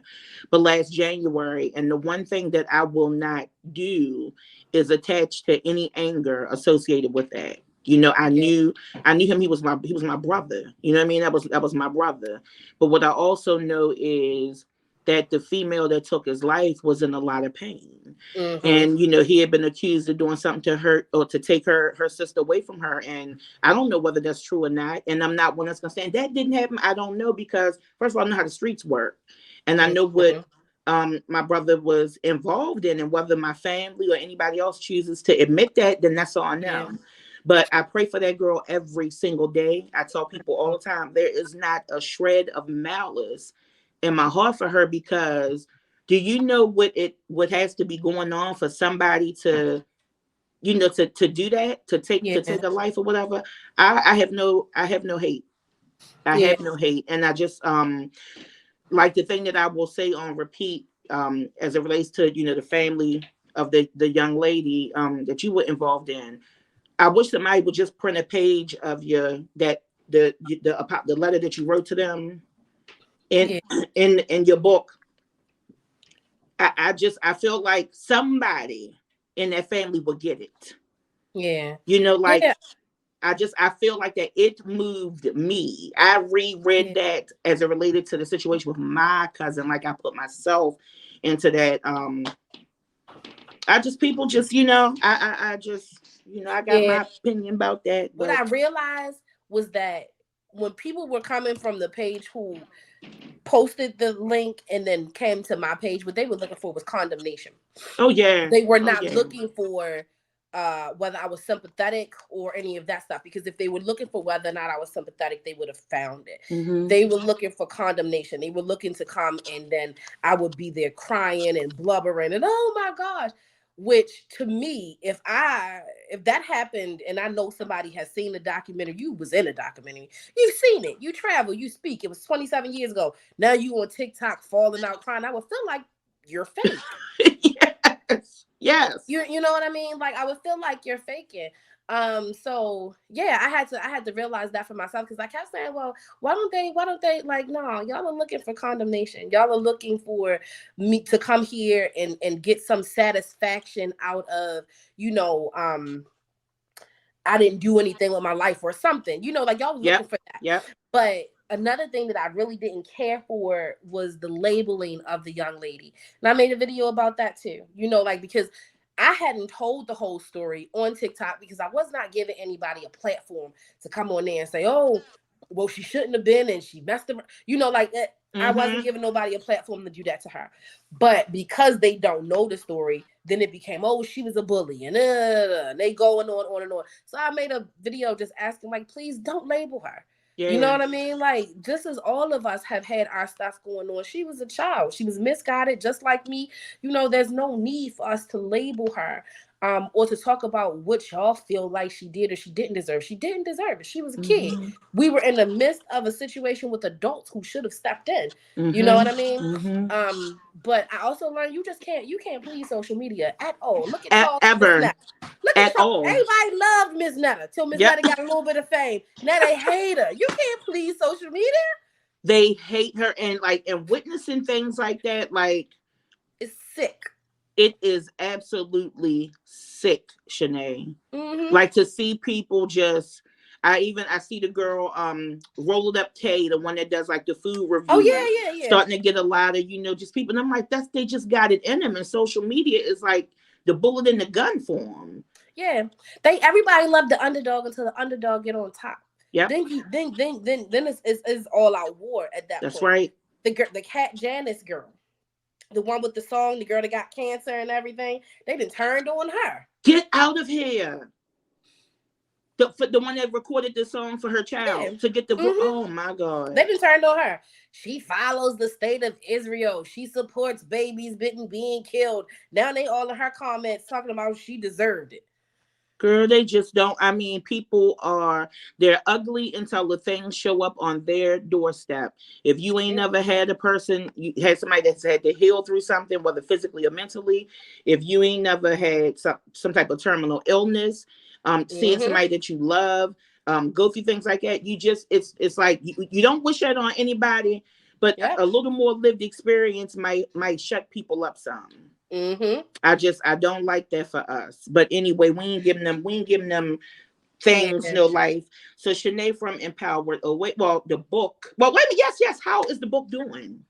S2: but last January. And the one thing that I will not do is attach to any anger associated with that. I
S1: yeah,
S2: knew him. He was my brother. You know what I mean? That was my brother. But what I also know is that the female that took his life was in a lot of pain,
S1: mhm,
S2: and he had been accused of doing something to her or to take her sister away from her. And I don't know whether that's true or not, and I'm not one that's gonna say that didn't happen. I don't know, because first of all, I know how the streets work, and I know what
S1: mhm,
S2: my brother was involved in, and whether my family or anybody else chooses to admit that, then that's on
S1: yeah,
S2: them. But I pray for that girl every single day. I tell people all the time, there is not a shred of malice in my heart for her, because do you know what has to be going on for somebody to to do that, to take
S1: yeah,
S2: a life or whatever? I have no hate. I
S1: yeah,
S2: have no hate. And I just like the thing that I will say on repeat, as it relates to the family of the young lady that you were involved in. I wish somebody would just print a page of the letter that you wrote to them in
S1: yeah,
S2: in your book. I feel like somebody in that family will get it.
S1: yeah,
S2: Like
S1: yeah,
S2: I feel like that it moved me. I reread
S1: yeah,
S2: that as it related to the situation with my cousin. Like I put myself into that. I just people just I just I got
S1: yeah.
S2: my opinion about that,
S1: What
S2: but
S1: I realized was that when people were coming from the page who posted the link and then came to my page, what they were looking for was condemnation.
S2: oh yeah,
S1: They were
S2: oh
S1: not
S2: yeah.
S1: looking for whether I was sympathetic or any of that stuff. Because if they were looking for whether or not I was sympathetic, they would have found it.
S2: Hmm.
S1: They were looking for condemnation. They were looking to come, and then I would be there crying and blubbering and oh my gosh. Which to me, if that happened and I know somebody has seen the documentary, you was in a documentary, you've seen it, you travel, you speak. It was 27 years ago. Now you on TikTok falling out crying. I would feel like you're fake.
S2: Yes, yes.
S1: You know what I mean? Like I would feel like you're faking. So yeah, I had to realize that for myself, because I kept saying, well, why don't they like, no, y'all are looking for condemnation. Y'all are looking for me to come here and get some satisfaction out of, you know, I didn't do anything with my life or something. Like y'all was looking
S2: Yep.
S1: for that.
S2: Yep.
S1: But another thing that I really didn't care for was the labeling of the young lady. And I made a video about that too. Like, because I hadn't told the whole story on TikTok, because I was not giving anybody a platform to come on there and say, oh, well, she shouldn't have been and she messed up. Like that. I wasn't
S2: Mm-hmm.
S1: giving nobody a platform to do that to her. But because they don't know the story, then it became, oh, she was a bully, and they going on and on. So I made a video just asking, like, please don't label her. You know
S2: Yeah.
S1: what I mean? Like, just as all of us have had our stuff going on, she was a child. She was misguided, just like me. There's no need for us to label her, or to talk about what y'all feel like she did or she didn't deserve. She didn't deserve it. She was a kid.
S2: Mm-hmm.
S1: We were in the midst of a situation with adults who should have stepped in. You know
S2: Mm-hmm.
S1: what I mean?
S2: Mm-hmm.
S1: But I also learned you can't please social media at all. Look at Charles and Miss
S2: Ever.
S1: Netta. Look at
S2: At
S1: Charles.
S2: all.
S1: Everybody loved Miss Netta till Miss
S2: Yep.
S1: Netta got a little bit of fame. Now they hate her. You can't please social media.
S2: They hate her, and witnessing things like that, like,
S1: It's sick.
S2: it is absolutely sick, Shanae.
S1: Mm-hmm.
S2: Like, to see people just, I see the girl, Rolled Up Tay, the one that does like the food
S1: Oh
S2: reviews,
S1: yeah, yeah, yeah.
S2: starting to get a lot of, just people. And I'm like, they just got it in them. And social media is like the bullet in the gun for them.
S1: Yeah. Everybody loved the underdog until the underdog get on top.
S2: Yep.
S1: Then it's all out war at that
S2: That's
S1: point.
S2: right.
S1: The Cat Janice girl, the one with the song, the girl that got cancer and everything, they done turned on her.
S2: Get out of here. The one that recorded the song for her
S1: Yeah.
S2: child to get the
S1: Mm-hmm.
S2: oh my god.
S1: They done turned on her. She follows the state of Israel. She supports babies being killed. Now they all in her comments talking about she deserved it.
S2: Girl, they just don't. I mean, they're ugly until the things show up on their doorstep. If you ain't
S1: Yeah.
S2: never had a person, you had somebody that's had to heal through something, whether physically or mentally, if you ain't never had some type of terminal illness, seeing
S1: Mm-hmm.
S2: somebody that you love, go through things like that, it's like you don't wish that on anybody, but
S1: Yep.
S2: a little more lived experience might shut people up some.
S1: Mm-hmm.
S2: I don't like that for us. But anyway, we ain't giving them things,
S1: Yeah.
S2: no life. So Shanae from Empowered. Oh wait, well the book. Well, wait a minute. Yes. How is the book doing?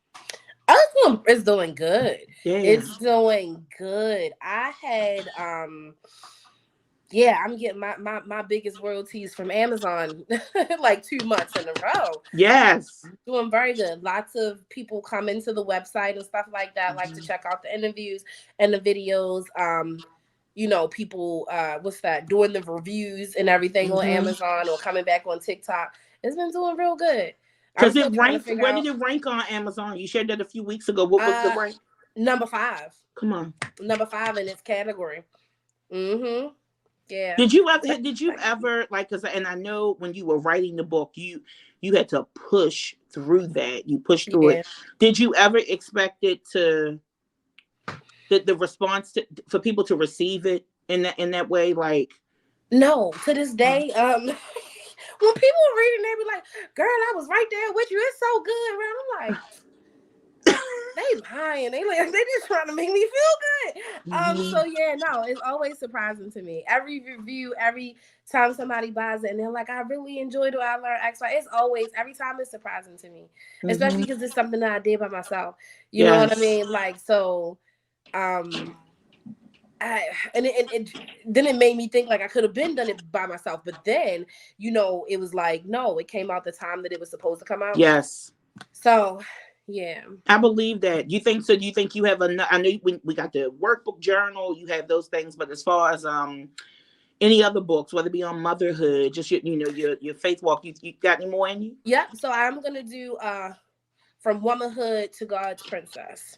S1: It's doing good.
S2: Yeah.
S1: It's doing good. I had yeah, I'm getting my biggest royalties from Amazon like 2 months in a row.
S2: Yes.
S1: Doing very good. Lots of people come into the website and stuff like that, like to
S2: Mhm.
S1: check out the interviews and the videos. People what's that, doing the reviews and everything on
S2: Mhm.
S1: Amazon or coming back on TikTok. It's been doing real good. I'm
S2: Because
S1: still
S2: it
S1: trying to
S2: ranked.
S1: figure
S2: Where did
S1: out
S2: it rank on Amazon? You shared that a few weeks ago. What was the
S1: uh
S2: rank?
S1: number five.
S2: Come on.
S1: Number five in its category. Mm-hmm. Yeah.
S2: Did you ever like? Because and I know when you were writing the book, you had to push through that. You pushed through it.
S1: Yeah.
S2: Did you ever expect it to the response for people to receive it in that way? Like,
S1: No, to this day, when people are reading, they be like, "Girl, I was right there with you. It's so good." Man. I'm like, they lying. They just trying to make me feel good.
S2: mhm.
S1: So yeah, no, it's always surprising to me. Every review, every time somebody buys it, and they're like, "I really enjoyed it. I learned X, Y." It's always every time it's surprising to me, especially
S2: Mhm.
S1: because it's something that I did by myself. You know what I
S2: Yes.
S1: mean? Like so. Um, I, and then it made me think like I could have been done it by myself, but then it was like no, it came out the time that it was supposed to come out.
S2: Yes.
S1: So yeah,
S2: I believe that. You think so? Do you think you have enough? I know we got the workbook journal. You have those things, but as far as any other books, whether it be on motherhood, just your faith walk, you got any more in you?
S1: yep. So I'm gonna do from womanhood to God's princess.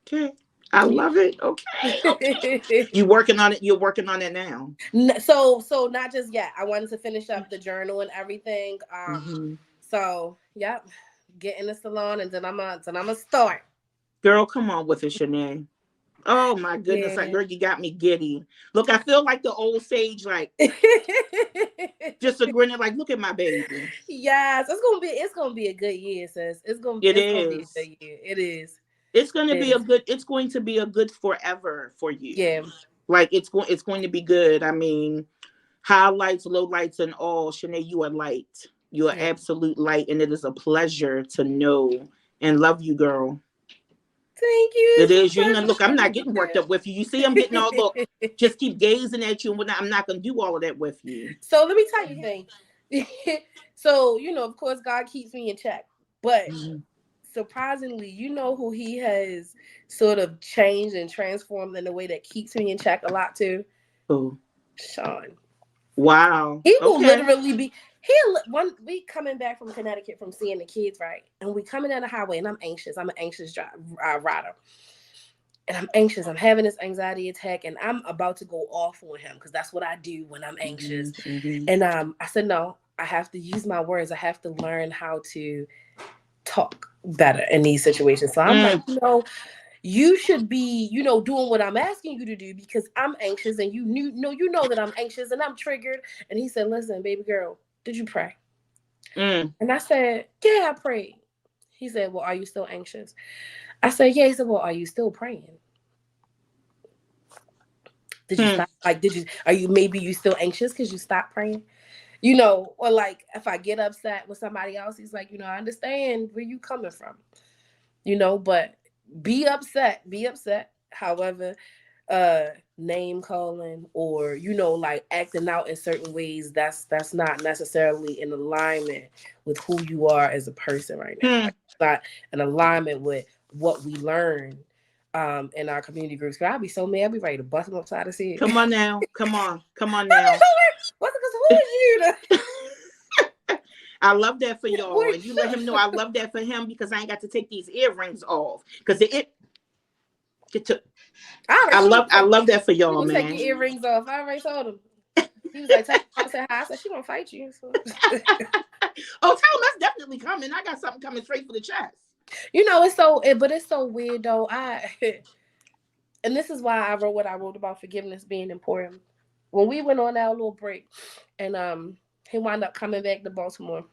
S2: Okay. I
S1: Yeah.
S2: love it. Okay. Okay. You working on it? You're working on it now.
S1: So not just yet. I wanted to finish up the journal and everything.
S2: Hmm.
S1: So yep, get in the salon and then I'm gonna start.
S2: Girl, come on with it, Shanae. Oh my goodness, like
S1: Yeah.
S2: girl, you got me giddy. Look, I feel like the old sage, like just a grinning, like, look at my baby.
S1: Yes, it's gonna be a good year, sis.
S2: It
S1: It's gonna be a
S2: is.
S1: good year. It is.
S2: It's gonna
S1: It
S2: be a
S1: is.
S2: good. It's going to be a good forever for you.
S1: Yeah.
S2: Like it's going to be good. I mean, highlights, lowlights, and all. Shanae, you are light. You are
S1: Yeah.
S2: absolute light, and it is a pleasure to know and love you, girl.
S1: Thank you.
S2: It
S1: It's a
S2: is. You know,
S1: pleasure
S2: look, I'm not getting worked up
S1: to
S2: with you. You see, I'm getting all look.
S1: be here.
S2: Just keep gazing at you, and I'm not gonna do all of that with you.
S1: So let me tell you a thing. So, of course, God keeps me in check. But
S2: Mhm.
S1: surprisingly, you know who he has sort of changed and transformed in a way that keeps me in check a lot too?
S2: Oh,
S1: Sean.
S2: wow.
S1: He will
S2: Okay.
S1: literally be one we coming back from Connecticut from seeing the kids, right? And we coming down the highway and I'm anxious. I'm an anxious rider. And I'm anxious. I'm having this anxiety attack and I'm about to go off on him because that's what I do when I'm
S2: Hmm.
S1: anxious.
S2: Hmm.
S1: And I said, no, I have to use my words. I have to learn how to talk better in these situations. So I'm like,
S2: Mm,
S1: you should be, doing what I'm asking you to do because I'm anxious and you know that I'm anxious and I'm triggered. And he said, listen, baby girl, did you pray?
S2: mm,
S1: And I said, yeah, I prayed. He said, well, are you still anxious? I said, yeah. He said, well, are you still praying? Did you
S2: mm,
S1: stop? Like, maybe you still anxious because you stopped praying? Or like if I get upset with somebody else, he's like, I understand where you coming from, but be upset. However, name calling or, like acting out in certain ways, that's not necessarily in alignment with who you are as a person right now.
S2: mm.
S1: Like, it's not in alignment with what we learn in our community groups. Cause I'd be so mad, I'd be ready to bust them upside his head.
S2: Come on now. Come on. Come on
S1: I'd be
S2: now.
S1: so mad. What's it? Cause who is you
S2: I love that for
S1: to
S2: y'all. And you let him know I
S1: wait,
S2: love that for him because I ain't got to take these earrings off. Because it took
S1: I already told him,
S2: I love that for
S1: you
S2: y'all,
S1: gonna take
S2: man.
S1: your earrings off. I already told him. He was like, tell mom I said hi. I said, she gonna fight you. So.
S2: Oh, tell him that's definitely coming. I got something coming straight for the chest.
S1: But it's so weird though. And this is why I wrote what I wrote about forgiveness being important. When we went on our little break, and he wound up coming back to Baltimore,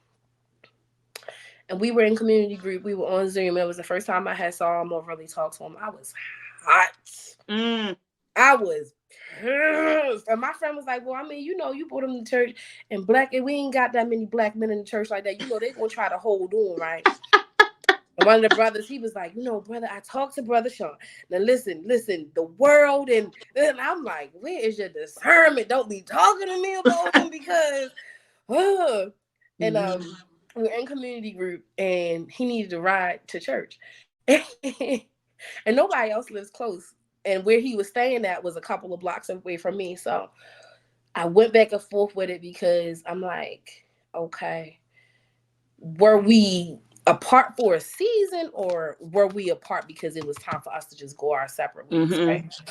S1: and we were in community group. We were on Zoom. It was the first time I had saw him or really talked to him. I was hot.
S2: Mm,
S1: I was pissed. And my friend was like, well, I mean, you brought him to church and and we ain't got that many black men in the church like that. They gonna try to hold on, right? And one of the brothers, he was like, brother, I talked to Brother Sean. Now listen, the world and I'm like, where is your discernment? Don't be talking to me about him because and
S2: mm-hmm,
S1: we were in community group and he needed to ride to church. And nobody else lives close. And where he was staying at was a couple of blocks away from me. So I went back and forth with it because I'm like, okay, were we apart for a season or were we apart because it was time for us to just go our separate ways, right?
S2: mm-hmm,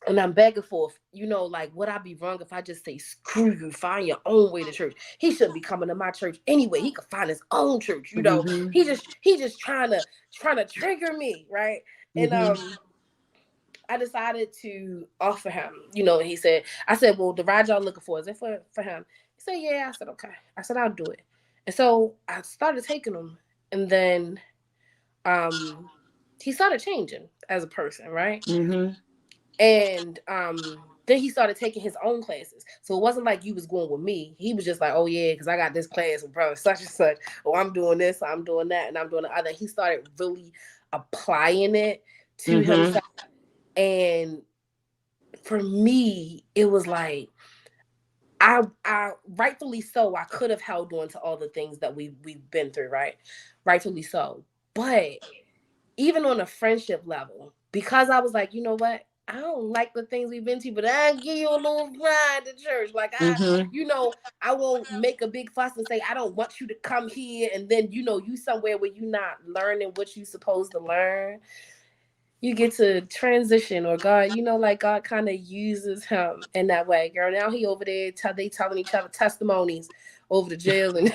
S1: And I'm back and forth, like would I be wrong if I just say screw you, find your own way to church? He shouldn't be coming to my church anyway. He could find his own church.
S2: mm-hmm,
S1: He just trying to trigger me, right? And
S2: mm-hmm,
S1: I decided to offer him, and I said, well, the ride y'all looking for, is it for him? He said, yeah. I said, okay. I said, I'll do it. And so I started taking him. And then he started changing as a person, right?
S2: mm-hmm,
S1: And then he started taking his own classes. So it wasn't like you was going with me. He was just like, oh yeah, because I got this class with brother such and such. Oh, I'm doing this, I'm doing that, and I'm doing the other. He started really applying it to
S2: mm-hmm,
S1: himself. And for me, it was like I rightfully so, I could have held on to all the things that we've been through, right? Rightfully so. But even on a friendship level, because I was like, you know what? I don't like the things we've been to, but I'll give you a little ride to church. Like
S2: mm-hmm.
S1: I won't make a big fuss and say, I don't want you to come here. And then, you somewhere where you're not learning what you're supposed to learn. You get to transition or God, like God kind of uses him in that way. Girl, now he over there, they telling each other testimonies over the jail and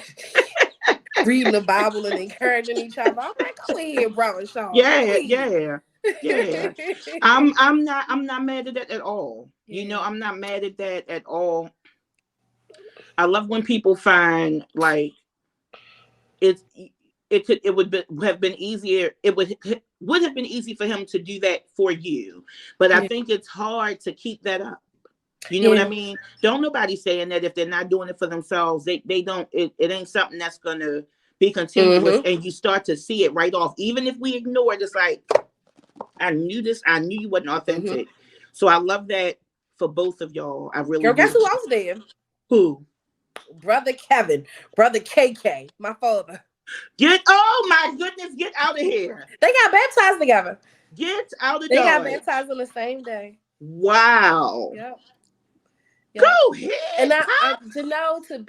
S1: reading the Bible and encouraging each other. I'm like, go ahead, brother Sean. Go
S2: Yeah,
S1: ahead.
S2: yeah. Yeah. I'm not mad at that at all.
S1: Yeah.
S2: I'm not mad at that at all. I love when people find like it's have been easier. Would have been easy for him to do that for you, but I
S1: Yeah.
S2: think it's hard to keep that up. You know what I
S1: Yeah.
S2: mean? Don't nobody saying that if they're not doing it for themselves, they don't. It ain't something that's gonna be continuous,
S1: Mm-hmm.
S2: and you start to see it right off. Even if we ignore it, it's like I knew this. I knew you wasn't
S1: Mm-hmm.
S2: authentic. So I love that for both of y'all. I really
S1: Girl, guess
S2: do.
S1: who else there?
S2: Who?
S1: Brother Kevin, brother KK, my father.
S2: Get, oh my goodness, get out of here.
S1: They got baptized together.
S2: Get out of
S1: They got
S2: Dodge.
S1: baptized on the same day.
S2: Wow.
S1: Yep. Yep.
S2: Go
S1: And
S2: ahead,
S1: I
S2: Pop.
S1: to know to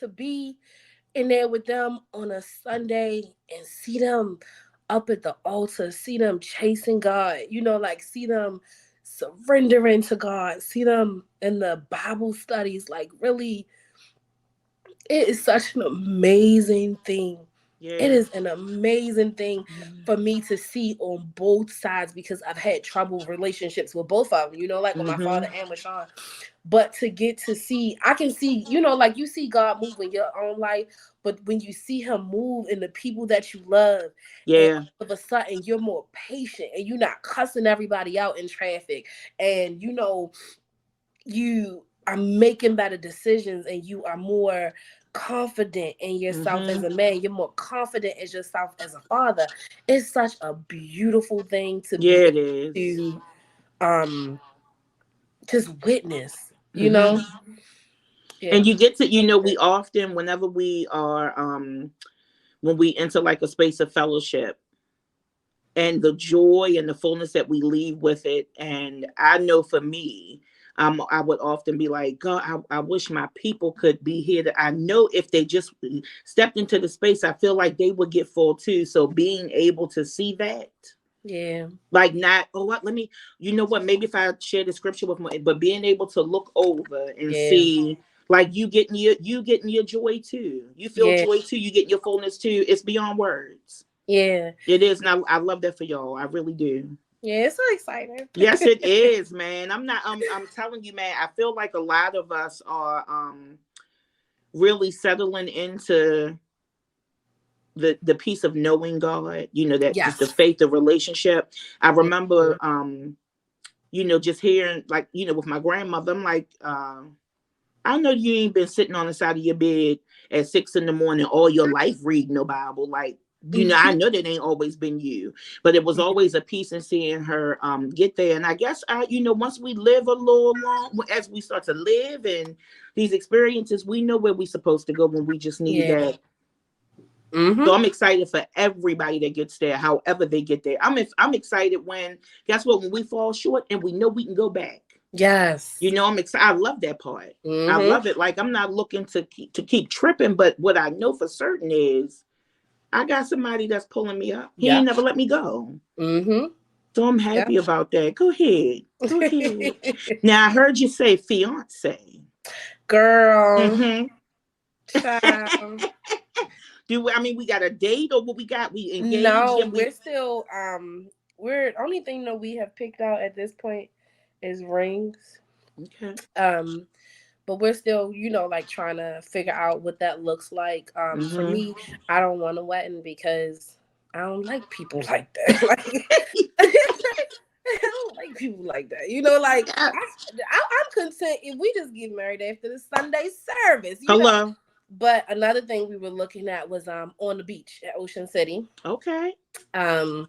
S1: be in there with them on a Sunday and see them up at the altar, see them chasing God, like see them surrendering to God, see them in the Bible studies, like really, it is such an amazing thing. It
S2: Yeah.
S1: is an amazing thing for me to see on both sides because I've had trouble relationships with both of them, like with my
S2: Mm-hmm.
S1: father and with Sean. But to get to see, I can see, like you see God move in your own life, but when you see him move in the people that you love, and
S2: Yeah.
S1: all of a sudden you're more patient and you're not cussing everybody out in traffic, and you are making better decisions and you are more confident in yourself as
S2: Mm-hmm.
S1: a man, you're more confident as yourself as a father. It's such a beautiful thing to
S2: Yeah,
S1: be
S2: it is.
S1: able to um just witness,
S2: Mm-hmm.
S1: yeah.
S2: And you get to, we often, whenever we are, when we enter like a space of fellowship, and the joy and the fullness that we leave with it. And I know for me, I would often be like, God, I wish my people could be here. That I know if they just stepped into the space, I feel like they would get full too. So being able to see that,
S1: Yeah.
S2: like not, oh, what, let me, you know what, maybe if I share the scripture with my, but being able to look over and
S1: Yeah.
S2: see, like you getting your joy too. You feel
S1: Yeah.
S2: joy too. You getting your fullness too. It's beyond words.
S1: Yeah.
S2: It is, and I love that for y'all. I really do.
S1: Yeah. It's so exciting.
S2: Yes, it is, man. I'm not. I'm telling you, man. I feel like a lot of us are really settling into the piece of knowing God. That just the
S1: Yes.
S2: faith, the relationship. I
S1: Mhm.
S2: remember, just hearing like, with my grandmother. I'm like, I know you ain't been sitting on the side of your bed at 6 in the morning all your life reading the Bible. Like, I
S1: Mhm.
S2: know that ain't always been you, but it was always a peace in seeing her get there. And I guess once we live a little long, as we start to live in these experiences, we know where we're supposed to go when we just need
S1: Yeah.
S2: that. So
S1: Mhm.
S2: I'm excited for everybody that gets there, however they get there. I'm excited when, guess what, when we fall short and we know we can go back.
S1: Yes.
S2: I'm excited. I love that part. I
S1: Mhm.
S2: love it. Like I'm not looking to keep tripping, but what I know for certain is I got somebody that's pulling me up. He ain't
S1: Yep.
S2: never let me go.
S1: Mhm.
S2: So I'm
S1: Yep.
S2: happy about that. Go ahead. Go ahead. Now I heard you say fiance.
S1: Girl,
S2: Mm-hmm.
S1: child.
S2: We got a date or what we got? We engaged
S1: No,
S2: and
S1: we're
S2: we
S1: still we're only thing that we have picked out at this point is rings.
S2: okay.
S1: Um but we're still, like trying to figure out what that looks like. For
S2: Mm-hmm.
S1: me, I don't want a wedding because I don't like people like that. Like I don't like people like that. Like
S2: Yeah.
S1: I'm content if we just get married after the Sunday service.
S2: Hello.
S1: But another thing we were looking at was on the beach at Ocean City.
S2: Okay.
S1: Um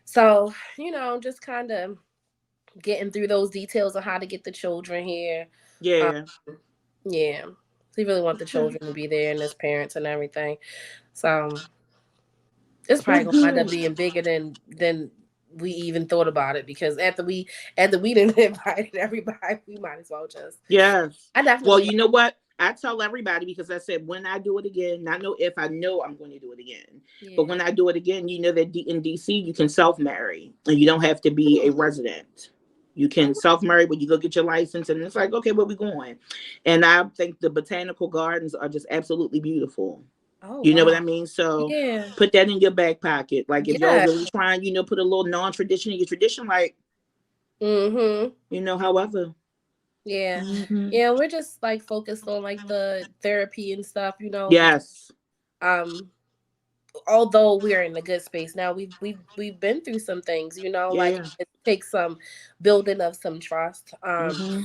S1: so, just kind of getting through those details on how to get the children here. Um
S2: Yeah.
S1: yeah. We really want the
S2: Okay.
S1: children to be there and his parents and everything. So it's
S2: Well,
S1: probably gonna wind up
S2: good.
S1: being bigger than we even thought about it because after we didn't invite everybody, we might as well just.
S2: Yes.
S1: I
S2: Well,
S1: definitely.
S2: you know what? I tell everybody because I said when I do it again, not know if I know I'm going to do it again, but
S1: Yeah.
S2: when I do it again, you know that in DC you can self marry and you don't have to be a resident. You can self marry when you go get your license, and it's like, okay, where we going? And I think the botanical gardens are just absolutely beautiful.
S1: Oh
S2: You know what
S1: wow.
S2: I mean? So
S1: Yeah.
S2: put that in your back pocket. Like if y'all
S1: Yeah.
S2: really trying, put a little non-tradition in your tradition, like,
S1: Mm-hmm.
S2: however.
S1: Yeah.
S2: Hmm.
S1: Yeah, we're just like focused on like the therapy and stuff, because
S2: Yes.
S1: um although we're in a good space now, we've been through some things, like
S2: Yeah.
S1: it takes some building of some trust.
S2: Hmm.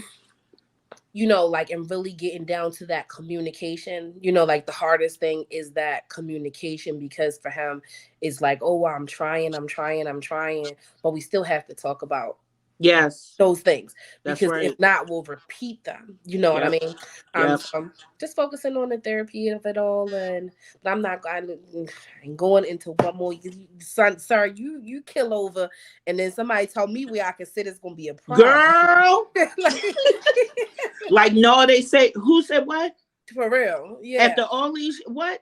S1: Like, and really getting down to that communication, like the hardest thing is that communication, because for him it's like, oh, well, I'm trying, but we still have to talk about
S2: Yes.
S1: those things,
S2: That's
S1: because if
S2: right.
S1: not, we'll repeat them. You know what I
S2: Yep.
S1: mean?
S2: Yep.
S1: So I'm just focusing on the therapy of it all, but I'm not going. And going into one more, son, sir. You kill over, and then somebody tell me where I can sit. It's gonna be a problem.
S2: Girl.
S1: Like,
S2: Like, no, they say, who said what?
S1: for real, yeah.
S2: After all these, what?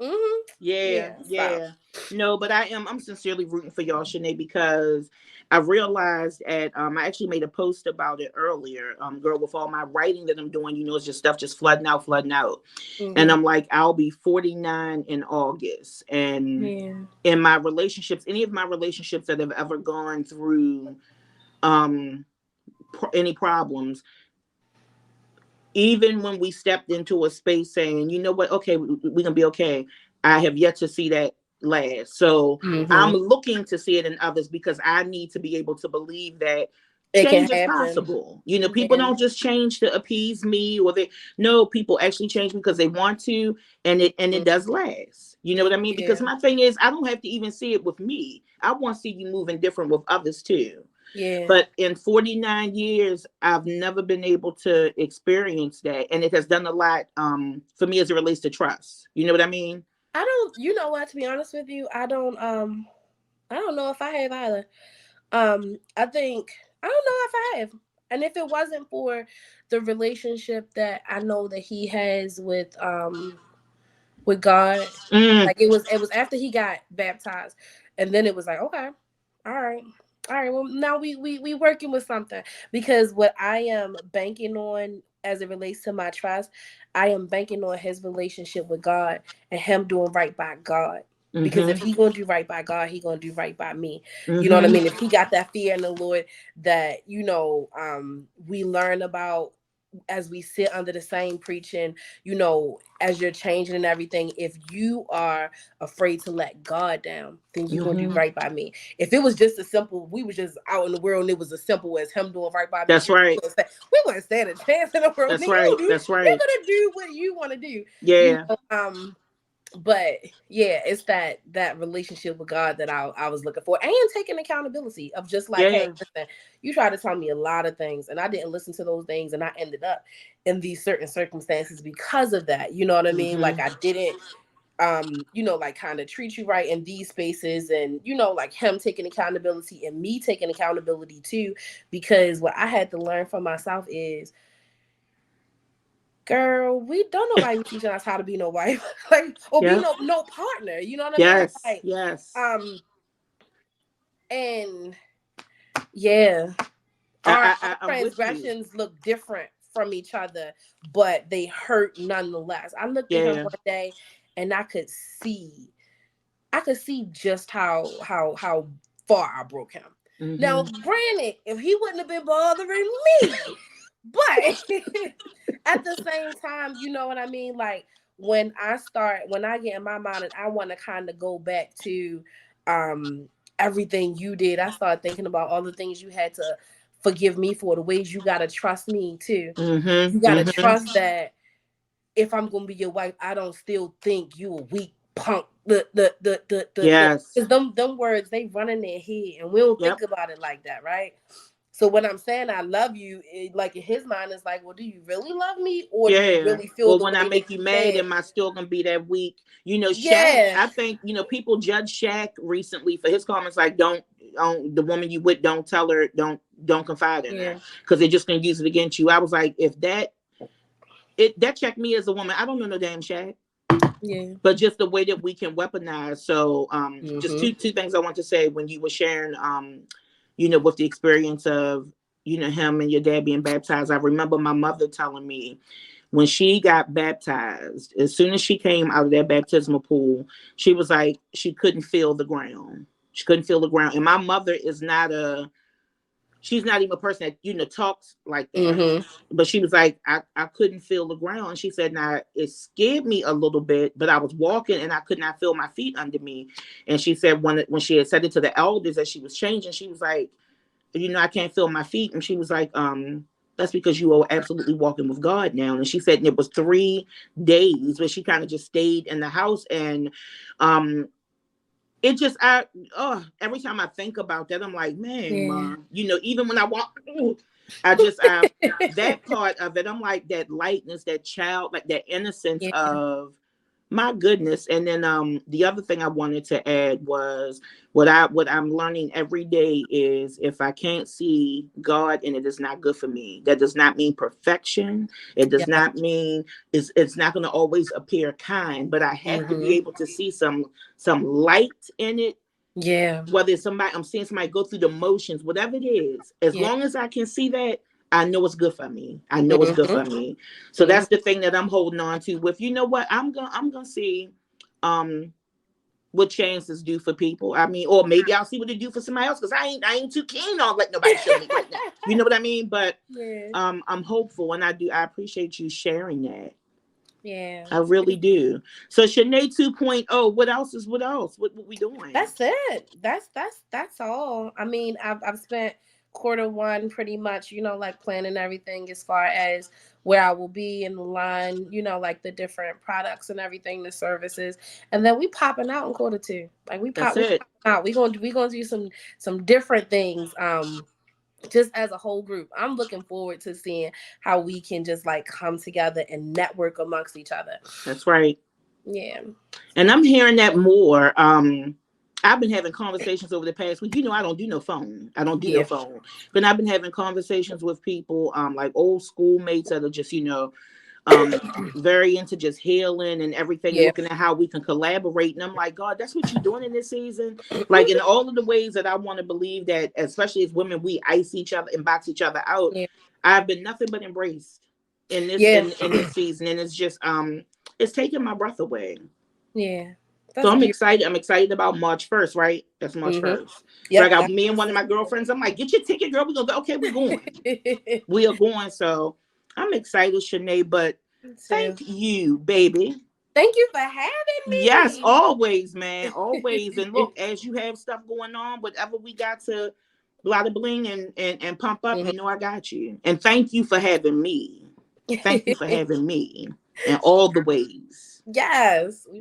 S1: Hmm.
S2: Yeah,
S1: Yeah. So.
S2: yeah. No, but I'm sincerely rooting for y'all, Shanae, because I realized I actually made a post about it earlier. Girl, with all my writing that I'm doing, it's just stuff just flooding out, flooding out. And
S1: Hmm.
S2: I'm like, I'll be 49 in August. And
S1: Yeah.
S2: in my relationships, any of my relationships that have ever gone through um any problems, even when we stepped into a space saying, you know what, okay, we're gonna be okay, I have yet to see that last. So I'm
S1: Hmm.
S2: looking to see it in others because I need to be able to believe that
S1: It can
S2: change is
S1: happen.
S2: possible. People
S1: Yeah.
S2: don't just change to appease me, or they no, people actually change because they want to, and it
S1: Mhm.
S2: does last. You know what I mean? Because
S1: Yeah.
S2: my thing is, I don't have to even see it with me. I want to see you moving different with others too.
S1: Yeah.
S2: But in 49 years, I've never been able to experience that. And it has done a lot for me as it relates to trust. You know what I mean?
S1: I don't. You know what? To be honest with you, I don't. I don't know if I have either. I think I don't know if I have. And if it wasn't for the relationship that I know that he has with God,
S2: Mm,
S1: like it was after he got baptized, and then it was like, okay, all right, all right. Well, now we working with something, because what I am banking on as it relates to my trust, I am banking on his relationship with God and him doing right by God. Because if
S2: mm-hmm,
S1: he gonna do right by God, he gonna do right by me. You know what I
S2: mm-hmm,
S1: mean? If he got that fear in the Lord that we learn about as we sit under the same preaching, as you're changing and everything, if you are afraid to let God down, then you're gonna do
S2: mm-hmm.
S1: right by me. If it was just as simple, we was just out in the world and it was as simple as him doing right by me,
S2: That's
S1: girl,
S2: right.
S1: we wouldn't stand a chance in the world.
S2: That's
S1: Nigga,
S2: right. That's
S1: you're
S2: right.
S1: gonna do what you want to do. You
S2: Yeah.
S1: know, but yeah, it's that relationship with God that I was looking for, and taking accountability of just like, hey,
S2: Yeah.
S1: listen, you tried to tell me a lot of things and I didn't listen to those things, and I ended up in these certain circumstances because of that. You know what I mean? Like
S2: Mm-hmm.
S1: I didn't like kind of treat you right in these spaces, and like him taking accountability and me taking accountability too, because what I had to learn for myself is, girl, we don't nobody be teaching us how to be no wife, like, or be
S2: Yep.
S1: no partner. You know what I mean?
S2: Yes.
S1: Like,
S2: Yes.
S1: and yeah, our
S2: I'm with you.
S1: transgressions look different from each other, but they hurt nonetheless. I looked at him
S2: Yeah.
S1: one day, and I could see just how far I broke him. Now,
S2: Mm-hmm.
S1: granted, if he wouldn't have been bothering me, but at the same time, you know what I mean? Like, when I get in my mind and I want to kind of go back to um everything you did, I start thinking about all the things you had to forgive me for, the ways you gotta trust me too. You
S2: Mm-hmm.
S1: gotta
S2: Mm-hmm.
S1: trust that if I'm gonna be your wife, I don't still think you a weak punk. The
S2: Yes.
S1: because them words, they run in their head, and we don't
S2: Yep.
S1: think about it like that, right? So when I'm saying I love you, like in his mind, it's like, well, do you really love me, or do you
S2: Yeah.
S1: really feel
S2: Or
S1: the
S2: when I
S1: way that
S2: make you
S1: you
S2: mad,
S1: said?
S2: am I still gonna be that weak? Shaq,
S1: Yeah,
S2: I think, people judge Shaq recently for his comments like, don't the woman you with, don't tell her, don't confide in her
S1: yeah,
S2: because they're just gonna use it against you. I was like, if that checked me as a woman. I don't know no damn Shaq.
S1: yeah.
S2: But just the way that we can weaponize. So just
S1: Mm-hmm.
S2: two things I want to say when you were sharing with the experience of him and your dad being baptized, I remember my mother telling me when she got baptized, as soon as she came out of that baptismal pool, she was like, she couldn't feel the ground. She couldn't feel the ground. And my mother is not she's not even a person that, talks like that.
S1: Mm-hmm.
S2: But she was like, I couldn't feel the ground. And she said, now it scared me a little bit, but I was walking and I could not feel my feet under me. And she said when she had said it to the elders as she was changing, she was like, I can't feel my feet. And she was like, that's because you are absolutely walking with God now. And she said it was 3 days where she kind of just stayed in the house. And it just, every time I think about that, I'm like, man,
S1: Yeah.
S2: Ma, even when I walk, that part of it, I'm like, that lightness, that child, like that innocence
S1: Yeah.
S2: of, my goodness. And then the other thing I wanted to add was what I'm learning every day is if I can't see God and it is not good for me. That does not mean perfection. It does
S1: Yeah.
S2: not mean it's not going to always appear kind, but I have to be
S1: Mm-hmm.
S2: able to see some light in it.
S1: Yeah.
S2: Whether it's somebody, I'm seeing somebody go through the motions, whatever it is, as
S1: Yeah.
S2: long as I can see that, I know it's good for me. I know it's good
S1: Mm-hmm.
S2: for me. So
S1: Mm-hmm.
S2: that's the thing that I'm holding on to with, what, I'm gonna see um what chances do for people. I mean, or maybe I'll see what they do for somebody else because I ain't too keen on letting nobody show me right now. You know what I mean? But
S1: Yeah.
S2: I'm hopeful, and I appreciate you sharing that.
S1: Yeah.
S2: I really do. So Shanae 2.0, what else is what else? What we doing?
S1: That's it. That's all. I mean, I've spent quarter 1 pretty much, like planning everything as far as where I will be in the line, like the different products and everything, the services, and then we popping out in quarter 2. Like
S2: That's
S1: we
S2: it.
S1: popping out. We gonna do some different things. Just as a whole group, I'm looking forward to seeing how we can just like come together and network amongst each other.
S2: That's right.
S1: Yeah.
S2: And I'm hearing that more. I've been having conversations over the past week. I don't do no phone. I don't do no
S1: Yeah.
S2: phone. But I've been having conversations with people, like old schoolmates that are just, um, very into just healing and everything, and
S1: Yeah.
S2: looking at how we can collaborate. And I'm like, God, that's what you're doing in this season. Like in all of the ways that I want to believe that, especially as women, we ice each other and box each other out.
S1: Yeah.
S2: I've been nothing but embraced in this
S1: Yeah.
S2: in this season, and it's just it's taking my breath away.
S1: Yeah.
S2: So
S1: That's
S2: I'm
S1: beautiful.
S2: excited. I'm excited about March 1st, right? That's March
S1: Mm-hmm.
S2: 1st. So I
S1: Yep.
S2: got me and one of my girlfriends. I'm like, get your ticket, girl. We're gonna go. Okay, we're going. We are going. So I'm excited, Shanae. But
S1: Me too.
S2: thank you, baby.
S1: Thank you for having
S2: Yes,
S1: me.
S2: always, man. Always. And look, as you have stuff going on, whatever we got to blada bling and pump up,
S1: Mhm.
S2: I got you. And thank you for having me. Thank you for having me in all the ways.
S1: Yes.